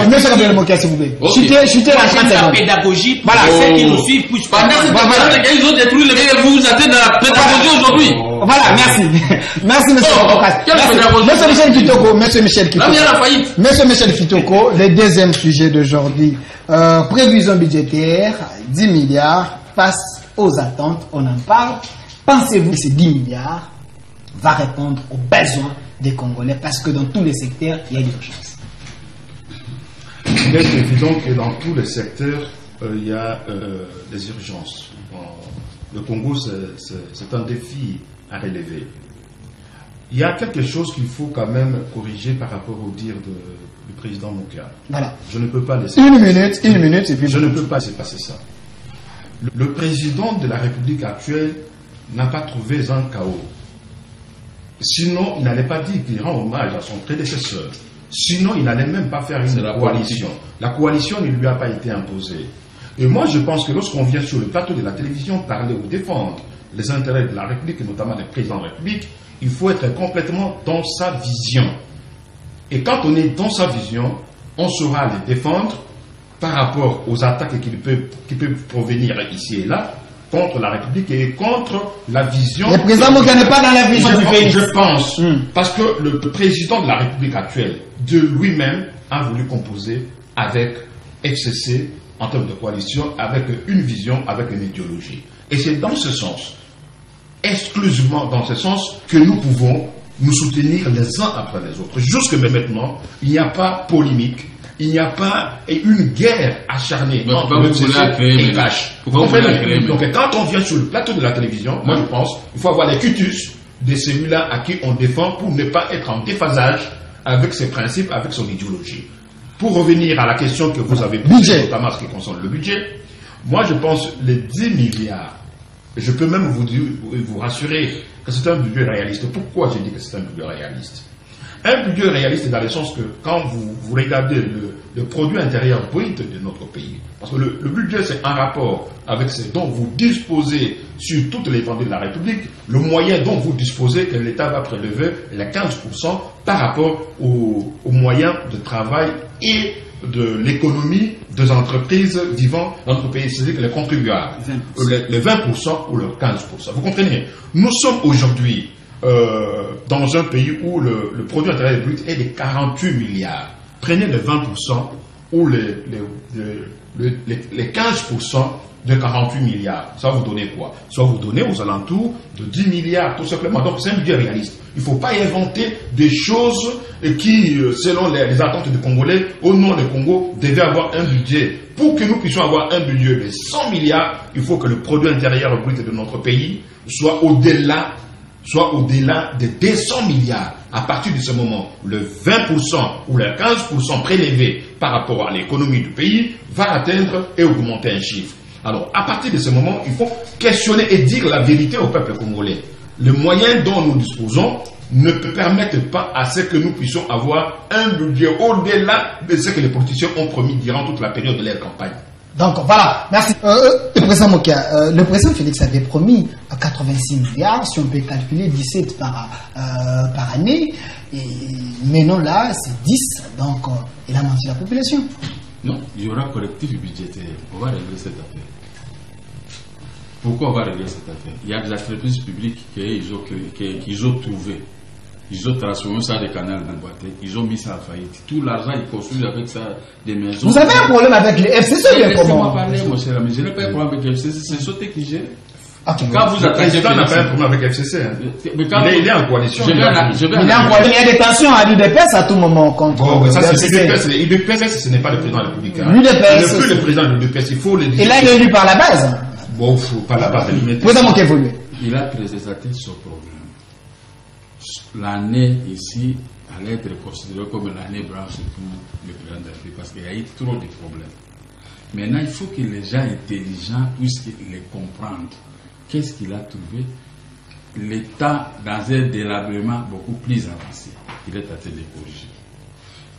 Monsieur Gabriel Mokia, s'il vous plaît. Ok. Chité Moi, en 30 j'aime la secondes. pédagogie pour Voilà. ceux qui nous suivent puissent Pendant cette période, ils ont détruit le pays, vous êtes dans la pédagogie aujourd'hui. Voilà, merci. Merci, monsieur Focas. Monsieur Michel Kitoko, monsieur Michel Là, il y a Kitoko. la faillite. Monsieur Michel Kitoko, le deuxième sujet d'aujourd'hui. Prévision budgétaire, 10 milliards, face aux attentes, on en parle. Pensez-vous que ces 10 milliards va répondre aux besoins des Congolais? Parce que dans tous les secteurs, il y a une urgence. Il est évident que dans tous les secteurs, il y a des urgences. Le Congo, c'est un défi à relever. Il y a quelque chose qu'il faut quand même corriger par rapport au dire du président Mokia. Voilà. Je ne peux pas laisser... Une minute, et puis... Je ne peux pas laisser passer ça. Le président de la République actuelle n'a pas trouvé un chaos. Sinon, il n'allait pas dire qu'il rend hommage à son prédécesseur. Sinon, il n'allait même pas faire une coalition. La coalition ne lui a pas été imposée. Et moi, je pense que lorsqu'on vient sur le plateau de la télévision parler ou défendre les intérêts de la République, et notamment des présidents de la République, il faut être complètement dans sa vision. Et quand on est dans sa vision, on saura les défendre par rapport aux attaques qui peuvent provenir ici et là, contre la République et contre la vision... Le président Mokia n'est pas dans la vision du pays. Je pense, parce que le président de la République actuelle, de lui-même, a voulu composer avec FCC en termes de coalition, avec une vision, avec une idéologie. Et c'est dans ce sens, exclusivement dans ce sens, que nous pouvons nous soutenir les uns après les autres. Jusque maintenant, il n'y a pas polémique, il n'y a pas une guerre acharnée entre le FCC et Cash. Vous comprenez? Donc quand on vient sur le plateau de la télévision, moi je pense qu'il faut avoir les cutus de celui-là à qui on défend pour ne pas être en déphasage avec ses principes, avec son idéologie. Pour revenir à la question que vous avez posée, notamment ce qui concerne le budget, moi je pense les 10 milliards, je peux même vous rassurer que c'est un budget réaliste. Pourquoi je dis que c'est un budget réaliste? Un budget réaliste dans le sens que quand vous regardez le produit intérieur brut de notre pays, parce que le budget c'est un rapport avec ce dont vous disposez sur toute l'étendue de la République, le moyen dont vous disposez que l'État va prélever les 15% par rapport aux moyens de travail et de l'économie des entreprises vivant dans notre pays, c'est-à-dire que les contribuables, les 20% ou les 15%. Vous comprenez? Nous sommes aujourd'hui dans un pays où le produit intérieur brut est de 48 milliards. Prenez les 20% ou les 15% de 48 milliards. Ça va vous donner quoi? Ça va vous donner aux alentours de 10 milliards, tout simplement. Donc c'est un budget réaliste. Il ne faut pas inventer des choses qui, selon les attentes des Congolais, au nom des Congo, devaient avoir un budget. Pour que nous puissions avoir un budget de 100 milliards, il faut que le produit intérieur brut de notre pays soit au-delà de 200 milliards. À partir de ce moment, le 20% ou le 15% prélevé par rapport à l'économie du pays va atteindre et augmenter un chiffre. Alors, à partir de ce moment, il faut questionner et dire la vérité au peuple congolais. Les moyens dont nous disposons ne permettent pas à ce que nous puissions avoir un budget au-delà de ce que les politiciens ont promis durant toute la période de leur campagne. Donc voilà, merci. Le président Mokia, le président Félix avait promis 86 milliards, si on peut calculer 17 par année, mais non là c'est 10, donc il a menti la population. Non, il y aura collectif budgétaire, on va régler cette affaire. Pourquoi on va régler cette affaire? Il y a des entreprises publiques qu'ils ont trouvé. Ils ont transformé ça des canaux d'emboîté, ils ont mis ça à faillite. Tout l'argent, ils construisent avec ça des maisons. Vous avez un problème avec les FCC? Laissez-moi parler, mon cher ami. Je n'ai pas un problème avec les FCC, c'est Sauté qui gère. Okay. Quand vous attendez, il n'a pas un problème avec FCC. Hein. Il est en coalition. Il est en coalition. Il y a des tensions à l'UDPS à tout moment contre. Bon, ça c'est l'UDPS, ce n'est pas le président de la République. L'UDPS. Il n'est plus le président de l'UDPS, il faut le dire. Et là, il est élu par la base. Bon, par la base, il a présenté son programme. L'année ici allait être considérée comme l'année blanche pour le président de la République parce qu'il y a eu trop de problèmes. Maintenant, il faut que les gens intelligents puissent les comprendre. Qu'est-ce qu'il a trouvé? L'État, dans un délabrement beaucoup plus avancé, il est en train de corriger.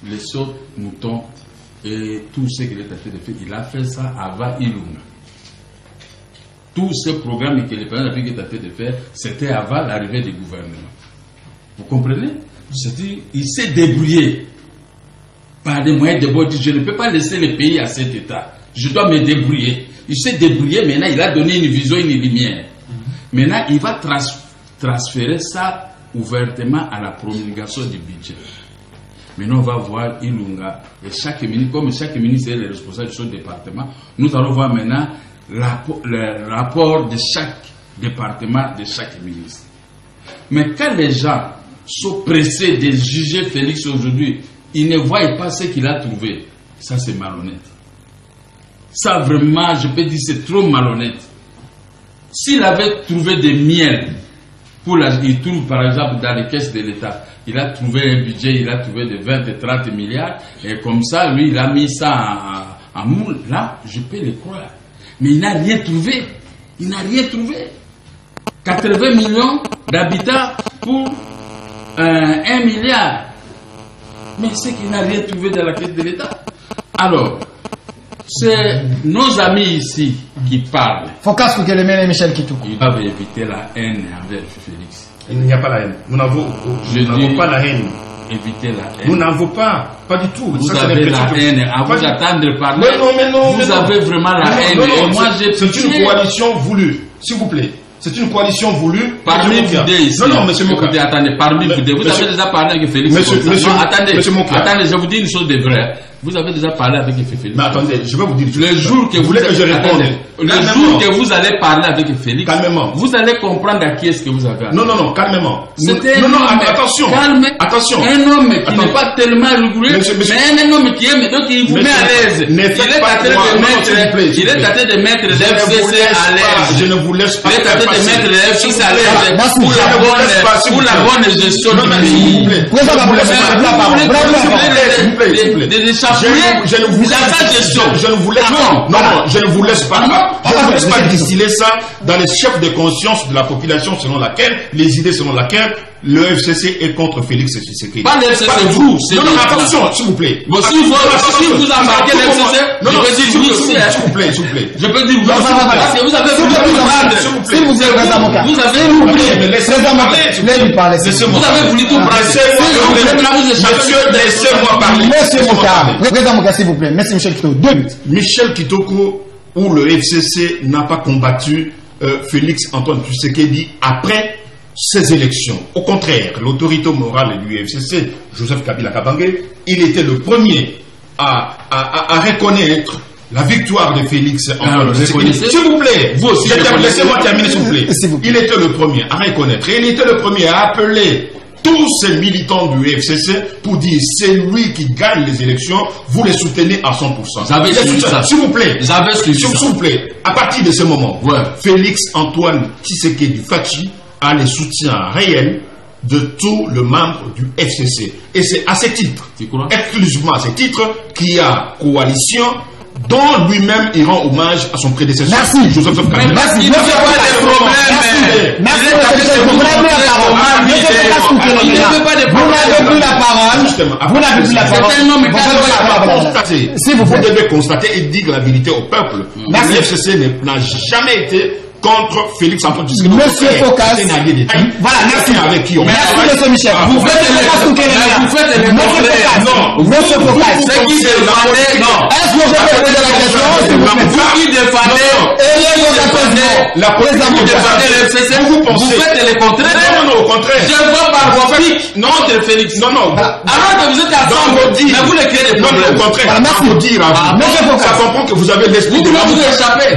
Les sauts, moutons et tout ce qu'il est en train de faire, il a fait ça avant Ilunga. Tous ces programmes que le président de la République est en train de faire, c'était avant l'arrivée du gouvernement. Vous comprenez? C'est-à-dire, il s'est débrouillé par des moyens de bord. Je ne peux pas laisser le pays à cet état. Je dois me débrouiller. Il s'est débrouillé, maintenant il a donné une vision, une lumière. Maintenant, il va transférer ça ouvertement à la promulgation du budget. Maintenant, on va voir Ilunga. Et chaque ministre, comme chaque ministre est le responsable de son département, nous allons voir maintenant le rapport de chaque département, de chaque ministre. Mais quand les gens sont pressés de juger Félix aujourd'hui, ils ne voient pas ce qu'il a trouvé. Ça, c'est malhonnête. Ça, vraiment, je peux dire, c'est trop malhonnête. S'il avait trouvé des miels, il trouve par exemple dans les caisses de l'État, il a trouvé un budget, il a trouvé de 20 et 30 milliards, et comme ça, lui, il a mis ça en moule. Là, je peux le croire. Mais il n'a rien trouvé. Il n'a rien trouvé. 80 millions d'habitants pour 1 milliard. Mais c'est qu'il n'a rien trouvé dans la caisse de l'État. Alors, c'est nos amis ici qui parlent. Focus pour que le et Michel Kitoko. Ils doivent éviter la haine envers Félix. Il n'y a pas la haine. Nous n'avons pas la haine. Éviter la haine. Nous n'avons pas du tout. Vous avez la haine. À vous attendre parler. Vous avez vraiment la haine. C'est une coalition voulue. S'il vous plaît. C'est une coalition voulue. Parmi vous deux ici. Non, monsieur Moka. Attendez, parmi vous deux. Vous avez déjà parlé avec Félix. Attendez, je vous dis une chose de vraie. Vous avez déjà parlé avec Félix. Mais attendez, je vais vous dire. Le jour que vous allez parler avec Félix, calmement. Vous allez comprendre à qui est-ce que vous avez affaire. Non, calmement. Attention. Attention. Un homme qui n'est pas tellement rigoureux, mais un homme qui aime, donc il vous met à l'aise. Il est en train de mettre le FCC à l'aise. Je ne vous laisse pas. Il est en train de mettre le FCC à l'aise pour la bonne gestion du pays. Je ne vous laisse pas distiller ça dans les chefs de conscience de la population selon laquelle, les idées selon laquelle le FCC est contre Félix Tshisekedi. Pas le FCC, vous. Non, attention, s'il vous plaît. Bon, si vous embarquez le FCC, je peux dire oui aussi. S'il vous plaît. Je peux dire oui aussi. Parce que vous avez voulu tout prendre. Vous avez oublié. Vous avez voulu tout prendre. Laissez-moi parler. Monsieur Moka, président Moka, s'il vous plaît. Merci Michel Kitoko. 2 minutes. Michel Kitoko, où le FCC n'a pas combattu Félix Antoine Tshisekedi après ces élections. Au contraire, l'autorité morale du FCC, Joseph Kabila Kabange, il était le premier à reconnaître la victoire de Félix Antoine Tshisekedi. S'il vous plaît, vous aussi, laissez-moi terminer s'il vous plaît. Il était le premier à reconnaître et il était le premier à appeler tous ces militants du FCC pour dire c'est lui qui gagne les élections, vous les soutenez à 100%. S'il vous plaît, s'il vous plaît, à partir de ce moment, Félix Antoine Tshisekedi Fachi a les soutiens réels de tous les membres du FCC. Et c'est à ce titre, exclusivement à ce titre, qu'il y a coalition dont lui-même il rend hommage à son prédécesseur. Merci. Joseph Kabila. Merci. Vous n'avez plus la parole. Vous devez constater et dire la vérité au peuple. Le FCC n'a jamais été contre Félix Antoine Tshisekedi. Monsieur Focas. Voilà, merci avec qui on merci Monsieur Michel. Vous faites les Non. Monsieur Focas. C'est qui défendait. Non. Est-ce que je peux poser la question? Vous qui défendez. La présidente vous défendez le FCC. Vous faites le contraire. Non, au contraire. Je vois par vos pics contre Félix. Non. Alors que vous êtes à Sambo, mais vous les créez des problèmes. Non, au contraire. Merci de dire à vous. Ça comprend que vous avez l'esprit de l'amour.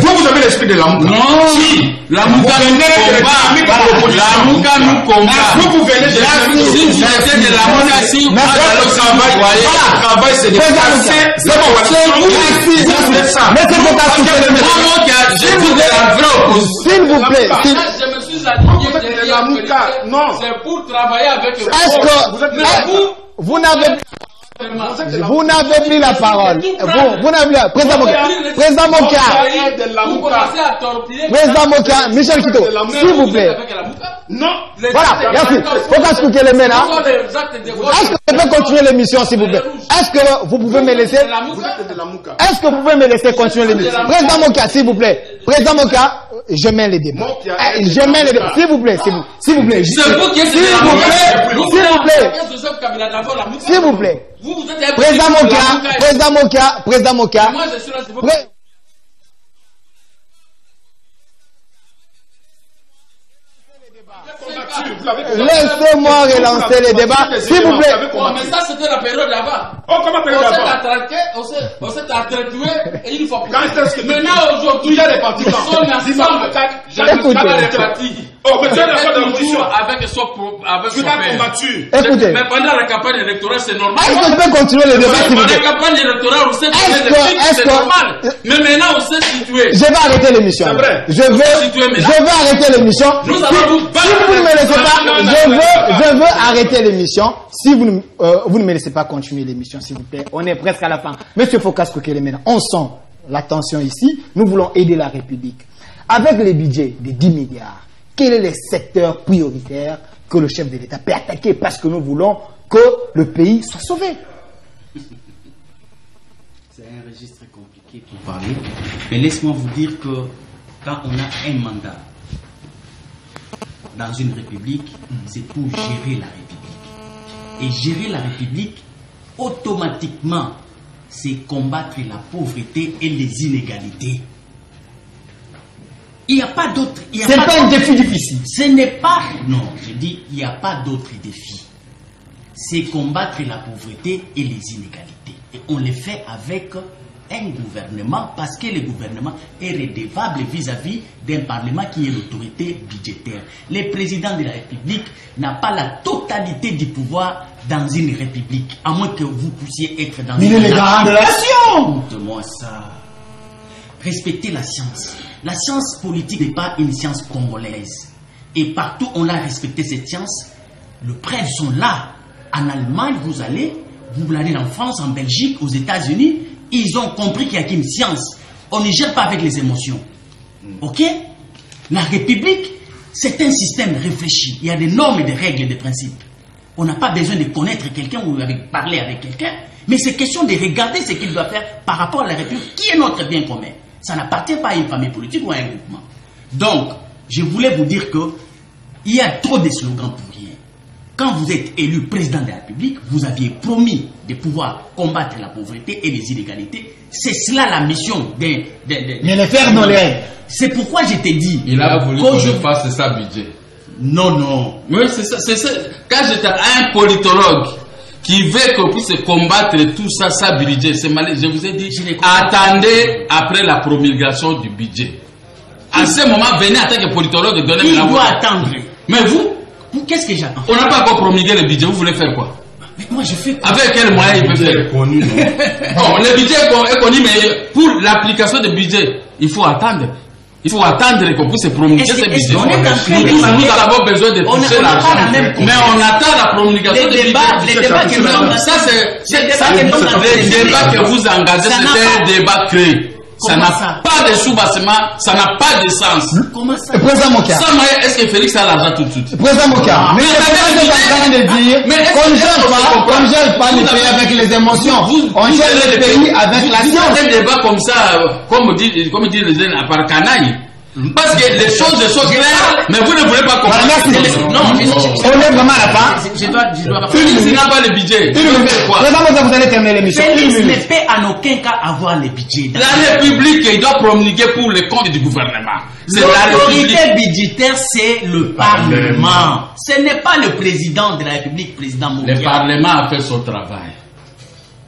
Vous avez l'esprit de l'amour. Non. La Mouka nous combat. Vous venez de si vous êtes de la Mouka, si vous le travail, c'est de passer. C'est bon, s'il vous plaît. Je me suis aligné derrière la Mouka. Non. C'est pour travailler avec vous. Est-ce que vous n'avez plus la parole. Vous n'avez plus la parole. Président Moka. Vous commencez à torpiller. Président Moka, Michel Kitoko, s'il vous plaît. Non. Voilà, merci. Faut pas expliquer les mains là. Est-ce que je peux continuer l'émission, s'il vous plaît? Est-ce que vous pouvez me laisser? Est-ce que vous pouvez me laisser continuer l'émission? Président Moka, s'il vous plaît. Président Moka, je mets les débats. Je mets les débats. S'il vous plaît, s'il vous plaît. S'il vous plaît. Président Moka. Laissez-moi relancer les débats, s'il vous plaît. Mais ça, c'était la période là-bas. Oh, comment période là-bas? On s'est attracté et il faut. Maintenant, aujourd'hui, il y a des partis. Nous sommes ensemble. Oh, mais tu as la toujours avec son père. Écoutez. Mais pendant la campagne électorale, c'est normal. Est-ce que je peux continuer le débat, s'il vous plaît? Pendant la campagne électorale, on s'est situé, c'est normal. Mais maintenant, on s'est situé. Je vais arrêter l'émission. C'est vrai. Je veux arrêter l'émission. Nous allons si vous ne me laissez pas, je veux arrêter l'émission. Si vous ne me laissez pas continuer l'émission, s'il vous plaît. On est presque à la fin. Monsieur Focas Kokelemena, on sent la tension ici. Nous voulons aider la République. Avec les budgets de 10 milliards, quel est le secteur prioritaire que le chef de l'État peut attaquer parce que nous voulons que le pays soit sauvé. C'est un registre compliqué pour parler, mais laisse-moi vous dire que quand on a un mandat dans une république, c'est pour gérer la république. Et gérer la république, automatiquement, c'est combattre la pauvreté et les inégalités. Il n'y a pas d'autre. C'est pas un défi difficile. Ce n'est pas. Non, je dis, il n'y a pas d'autre défi. C'est combattre la pauvreté et les inégalités. Et on le fait avec un gouvernement parce que le gouvernement est redevable vis-à-vis d'un parlement qui est l'autorité budgétaire. Le président de la République n'a pas la totalité du pouvoir dans une république, à moins que vous puissiez être dans Il est le garant de la nation. Écoute-moi ça. Respectez la science. La science politique n'est pas une science congolaise. Et partout on a respecté cette science. Les preuves sont là. En Allemagne, vous allez en France, en Belgique, aux États-Unis, ils ont compris qu'il y a qu'une science. On ne gère pas avec les émotions. Ok? La République, c'est un système réfléchi. Il y a des normes, des règles, des principes. On n'a pas besoin de connaître quelqu'un ou parler avec quelqu'un, mais c'est question de regarder ce qu'il doit faire par rapport à la République, qui est notre bien commun. Ça n'appartient pas à une famille politique ou à un groupement. Donc, je voulais vous dire que il y a trop de slogans pour rien. Quand vous êtes élu président de la République, vous aviez promis de pouvoir combattre la pauvreté et les inégalités. C'est cela la mission des... Mais les faire dans les règles. C'est pourquoi je t'ai dit... Il a voulu qu'on fasse ça budget. Non, non. Oui, c'est ça. Quand j'étais un politologue qui veut qu'on puisse combattre tout ça, ça budget, c'est mal. Je vous ai dit, attendez après la promulgation du budget. À ce moment, venez en tant que politologue donner la voix. Qui doit attendre? Mais vous? Qu'est-ce que j'attends? On n'a pas encore promulgué le budget, vous voulez faire quoi? Mais moi je fais quoi? Avec quel moyen il peut faire? Connu, non? Bon, le budget est connu, mais pour l'application du budget, il faut attendre. Il faut attendre qu'on puisse promulguer ce budget. Nous avons besoin de toucher l'argent. Mais on attend la promulgation du budget. Les débats que vous engagez, c'est un débat créé. Ça n'a pas de sous-bassement, ça n'a pas de sens. Comment ça? Président Moka. Est-ce que Félix a l'argent tout de suite? Président Moka. Mais c'est en train de dire qu'on ne gère pas le pays avec les émotions. On gère le pays avec la science. Un débat comme ça, comme dit les jeunes, par canaille. Parce que les choses sont claires, mais vous ne voulez pas comprendre. Non, on est vraiment à la fin. Je dois Félix n'a pas le budget. Vous allez terminer l'émission. Félix ne peut en aucun cas avoir le budget. La République, il doit promulguer pour les comptes du gouvernement. L'autorité budgétaire, c'est le Parlement. Ce n'est pas le président de la République, président Mokia. Le Parlement a fait son travail.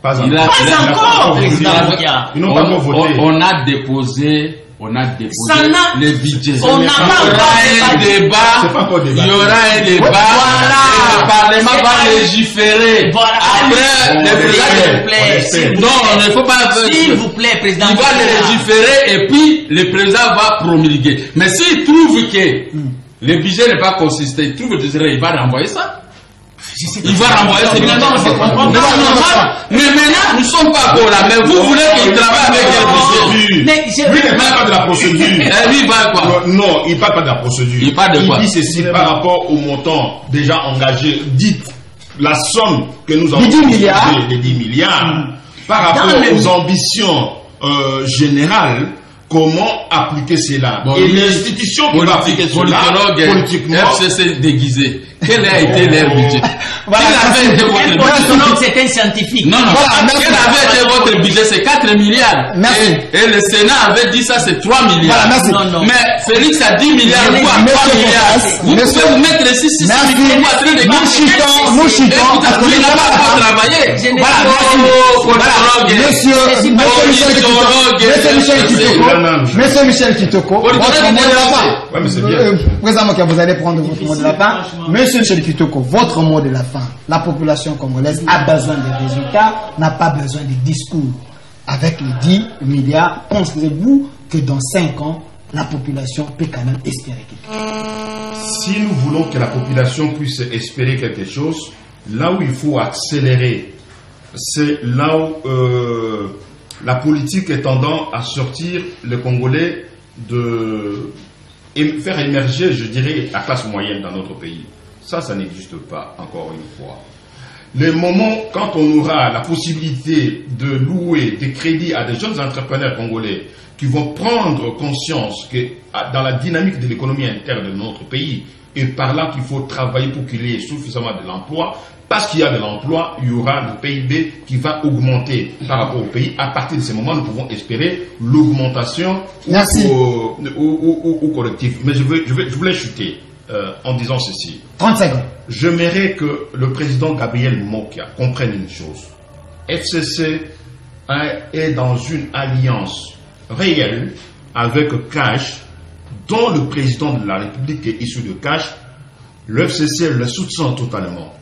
Pas encore, président Mokia. Ils n'ont pas encore voté. On a déposé le budget. On n'a pas un débat. Il y aura un débat. Voilà. Le Parlement va légiférer. Voilà. Après, le président. Non, il ne faut pas. S'il vous plaît, président. Il va légiférer et puis le président va promulguer. Mais s'il trouve que le budget n'est pas consistant, il trouve que il va renvoyer ça. Il va renvoyer ce budget. Mais maintenant, nous ne sommes pas encore là. Mais vous voulez qu'il travaille avec le budget. Lui, il ne parle pas de la procédure. Lui, il parle quoi? Non, il ne parle pas de la procédure. Il parle de quoi? Il dit ceci par rapport au montant déjà engagé. Dites la somme que nous avons. Les 10 milliards. Les 10 milliards. Par rapport aux ambitions générales. Comment appliquer cela? Bon, et l'institution qui va appliquer cela, politiquement, FCC déguisé. Quel a été leur budget? Voilà, c'est un scientifique. Non, quel avait été votre budget? C'est 4 milliards. Merci. Et le Sénat avait dit ça, c'est 3 milliards. Voilà, merci. Non. Mais Félix a 10 milliards, voire 3 milliards. Vous pouvez vous mettre ici, si nous chutons. Il n'a pas travaillé. Monsieur Michel Kitoko, votre mot de la fin. Ouais, mais c'est bien. Président Mokia, vous allez prendre votre mot de la fin. Monsieur Michel Kitoko, votre mot de la fin. La population congolaise a besoin de résultats, n'a pas besoin de discours. Avec les 10 milliards, pensez-vous que dans 5 ans, la population peut quand même espérer quelque chose? Si nous voulons que la population puisse espérer quelque chose, là où il faut accélérer, c'est là où la politique est tendant à sortir les Congolais et faire émerger, je dirais, la classe moyenne dans notre pays. Ça n'existe pas, encore une fois. le moment quand on aura la possibilité de louer des crédits à des jeunes entrepreneurs congolais qui vont prendre conscience que dans la dynamique de l'économie interne de notre pays, et par là qu'il faut travailler pour qu'il y ait suffisamment de l'emploi, parce qu'il y a de l'emploi, il y aura le PIB qui va augmenter par rapport au pays. À partir de ce moment, nous pouvons espérer l'augmentation au collectif. Mais je voulais chuter en disant ceci. 30 secondes. J'aimerais que le président Gabriel Mokia comprenne une chose. FCC est dans une alliance réelle avec Cash, dont le président de la République est issu de Cash. Le FCC le soutient totalement.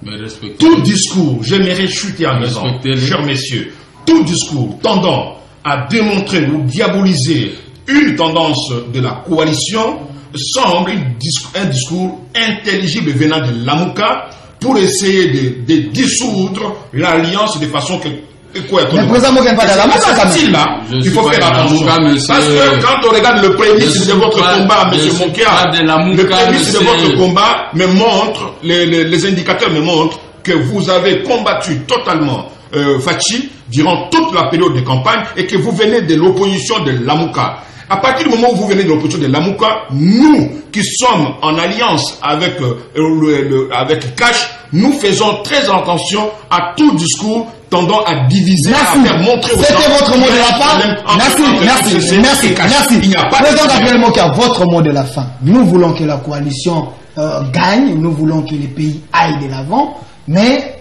Tout discours, j'aimerais chuter en disant, chers messieurs, tout discours tendant à démontrer ou diaboliser une tendance de la coalition semble un discours intelligible venant de l'Amouka pour essayer de dissoudre l'alliance de façon que... Mais le président Mokia n'est pas dans la Mouka, quand même. Là, il faut faire attention. Parce que quand on regarde le prémisse de votre combat, M. Mokia, le prémisse de votre combat me montre, les indicateurs me montrent que vous avez combattu totalement Fachi durant toute la période de campagne et que vous venez de l'opposition de l'Amouka. À partir du moment où vous venez de l'opposition de l'Amouka, nous qui sommes en alliance avec, avec Cash, nous faisons très attention à tout discours tendant à diviser, à faire montrer aux gens. C'était votre mot de la fin. Merci. Il n'y a pas président Gabriel Mokia, votre mot de la fin. Nous voulons que la coalition gagne, nous voulons que les pays aillent de l'avant, mais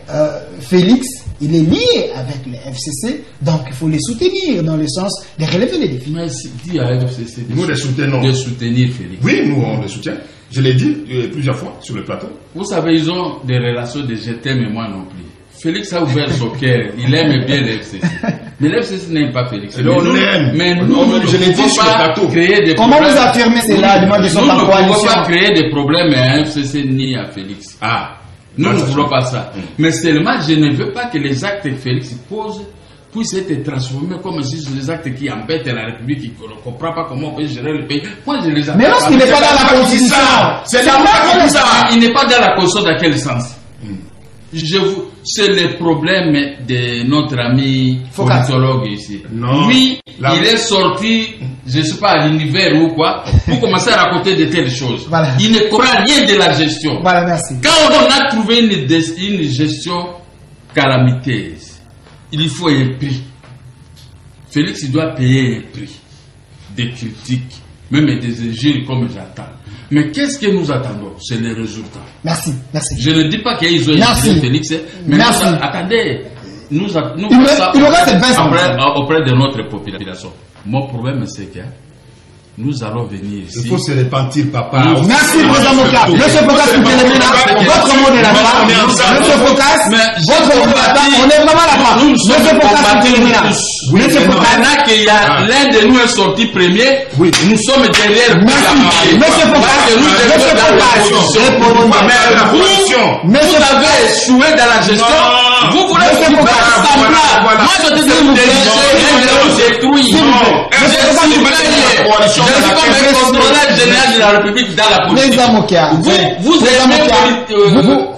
Félix, il est lié avec les FCC, donc il faut les soutenir dans le sens de relever les défis. Mais dis à FCC nous les soutenons. De soutenir Félix. Oui, nous on les soutient. Je l'ai dit plusieurs fois sur le plateau. Vous savez, ils ont des relations de je t'aime et moi non plus. Félix a ouvert son cœur, il aime bien le FCC. Mais le FCC n'aime pas Félix. Mais nous, je l'ai dit sur le plateau. Comment vous affirmez cela? Nous ne pouvons pas créer des problèmes à FCC ni à Félix. Nous ne voulons pas ça. Mais seulement, je ne veux pas que les actes que Félix pose puissent être transformés comme si c'est des actes qui embêtent la République, qui ne comprend pas comment on peut gérer le pays. Moi, je les appelle. Mais lorsqu'il n'est pas dans la Constitution, c'est la même chose. Il n'est pas dans la Constitution, dans quel sens? C'est le problème de notre ami politologue ici. Non. Oui, il est sorti, je ne sais pas, à l'univers ou quoi, pour commencer à raconter de telles choses. Voilà. Il ne comprend rien de la gestion. Voilà, merci. Quand on a trouvé une gestion calamiteuse, il faut un prix. Félix, il doit payer un prix. Des critiques, même des injures comme j'attends. Mais qu'est-ce que nous attendons? C'est les résultats. Merci. Je ne dis pas qu'ils ont étudié Félix, mais attendez, nous ça auprès de notre population. Mon problème, c'est que nous allons venir ici. Il faut se repentir, papa. Merci, président Mokia. Monsieur Focas, votre mot de la fin. Monsieur Focas, votre mot de la fin. On est vraiment là-bas. Monsieur Focas, Monsieur Focas, qu'il y a l'un de nous est sorti premier. Oui. Nous sommes derrière. Merci. Monsieur Focas, vous avez échoué dans la gestion. Vous voulez faire semblant. Moi, je te détruire. Je suis comme le contrôleur général de la République dans la politique. Vous aimez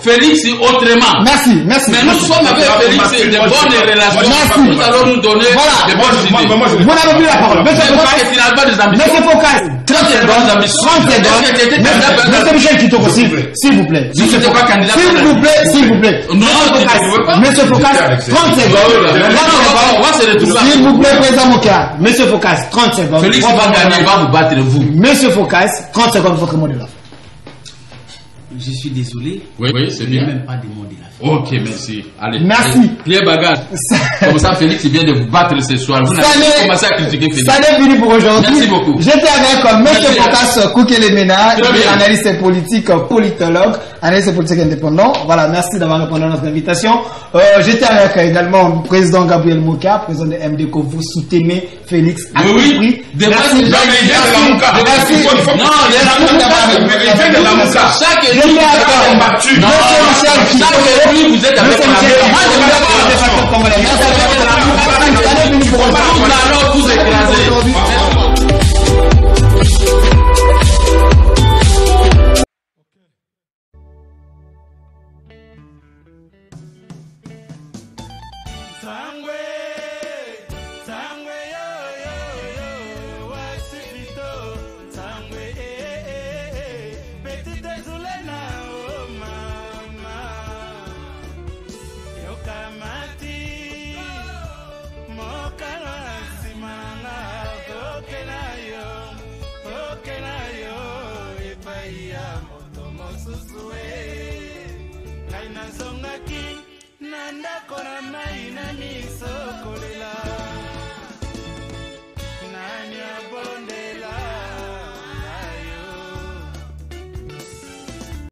Félix autrement. Merci. Mais nous sommes avec Félix de bonnes relations. Nous allons nous donner de bonnes idées. Vous n'avez plus la parole. Monsieur Focas, 30 secondes. Monsieur Michel Kitoko, s'il vous plaît. Je ne suis pas candidat. S'il vous plaît. Monsieur Focas, 30 secondes. S'il vous plaît, président Mokia. Monsieur Focas, 30 secondes. Félix va gagner, va vous battre vous. Monsieur Focas, 30 secondes, votre mot de la fin. Je suis désolé. Oui, c'est bien. Même pas de mot de la fin. Ok, merci. Allez. Merci. Clé bagage. Comme ça, Félix vient de vous battre ce soir. Vous n'avez pas commencé à critiquer Félix. Ça n'est fini pour aujourd'hui. Merci beaucoup. J'étais avec M. Focas Koukelemena, analyste politique, politologue, analyste politique indépendant. Voilà, merci d'avoir répondu à notre invitation. J'étais avec également le président Gabriel Mokia, président de MDCO. Vous soutenez Félix à tout prix. Merci. Non, il y a chaque vous êtes avec la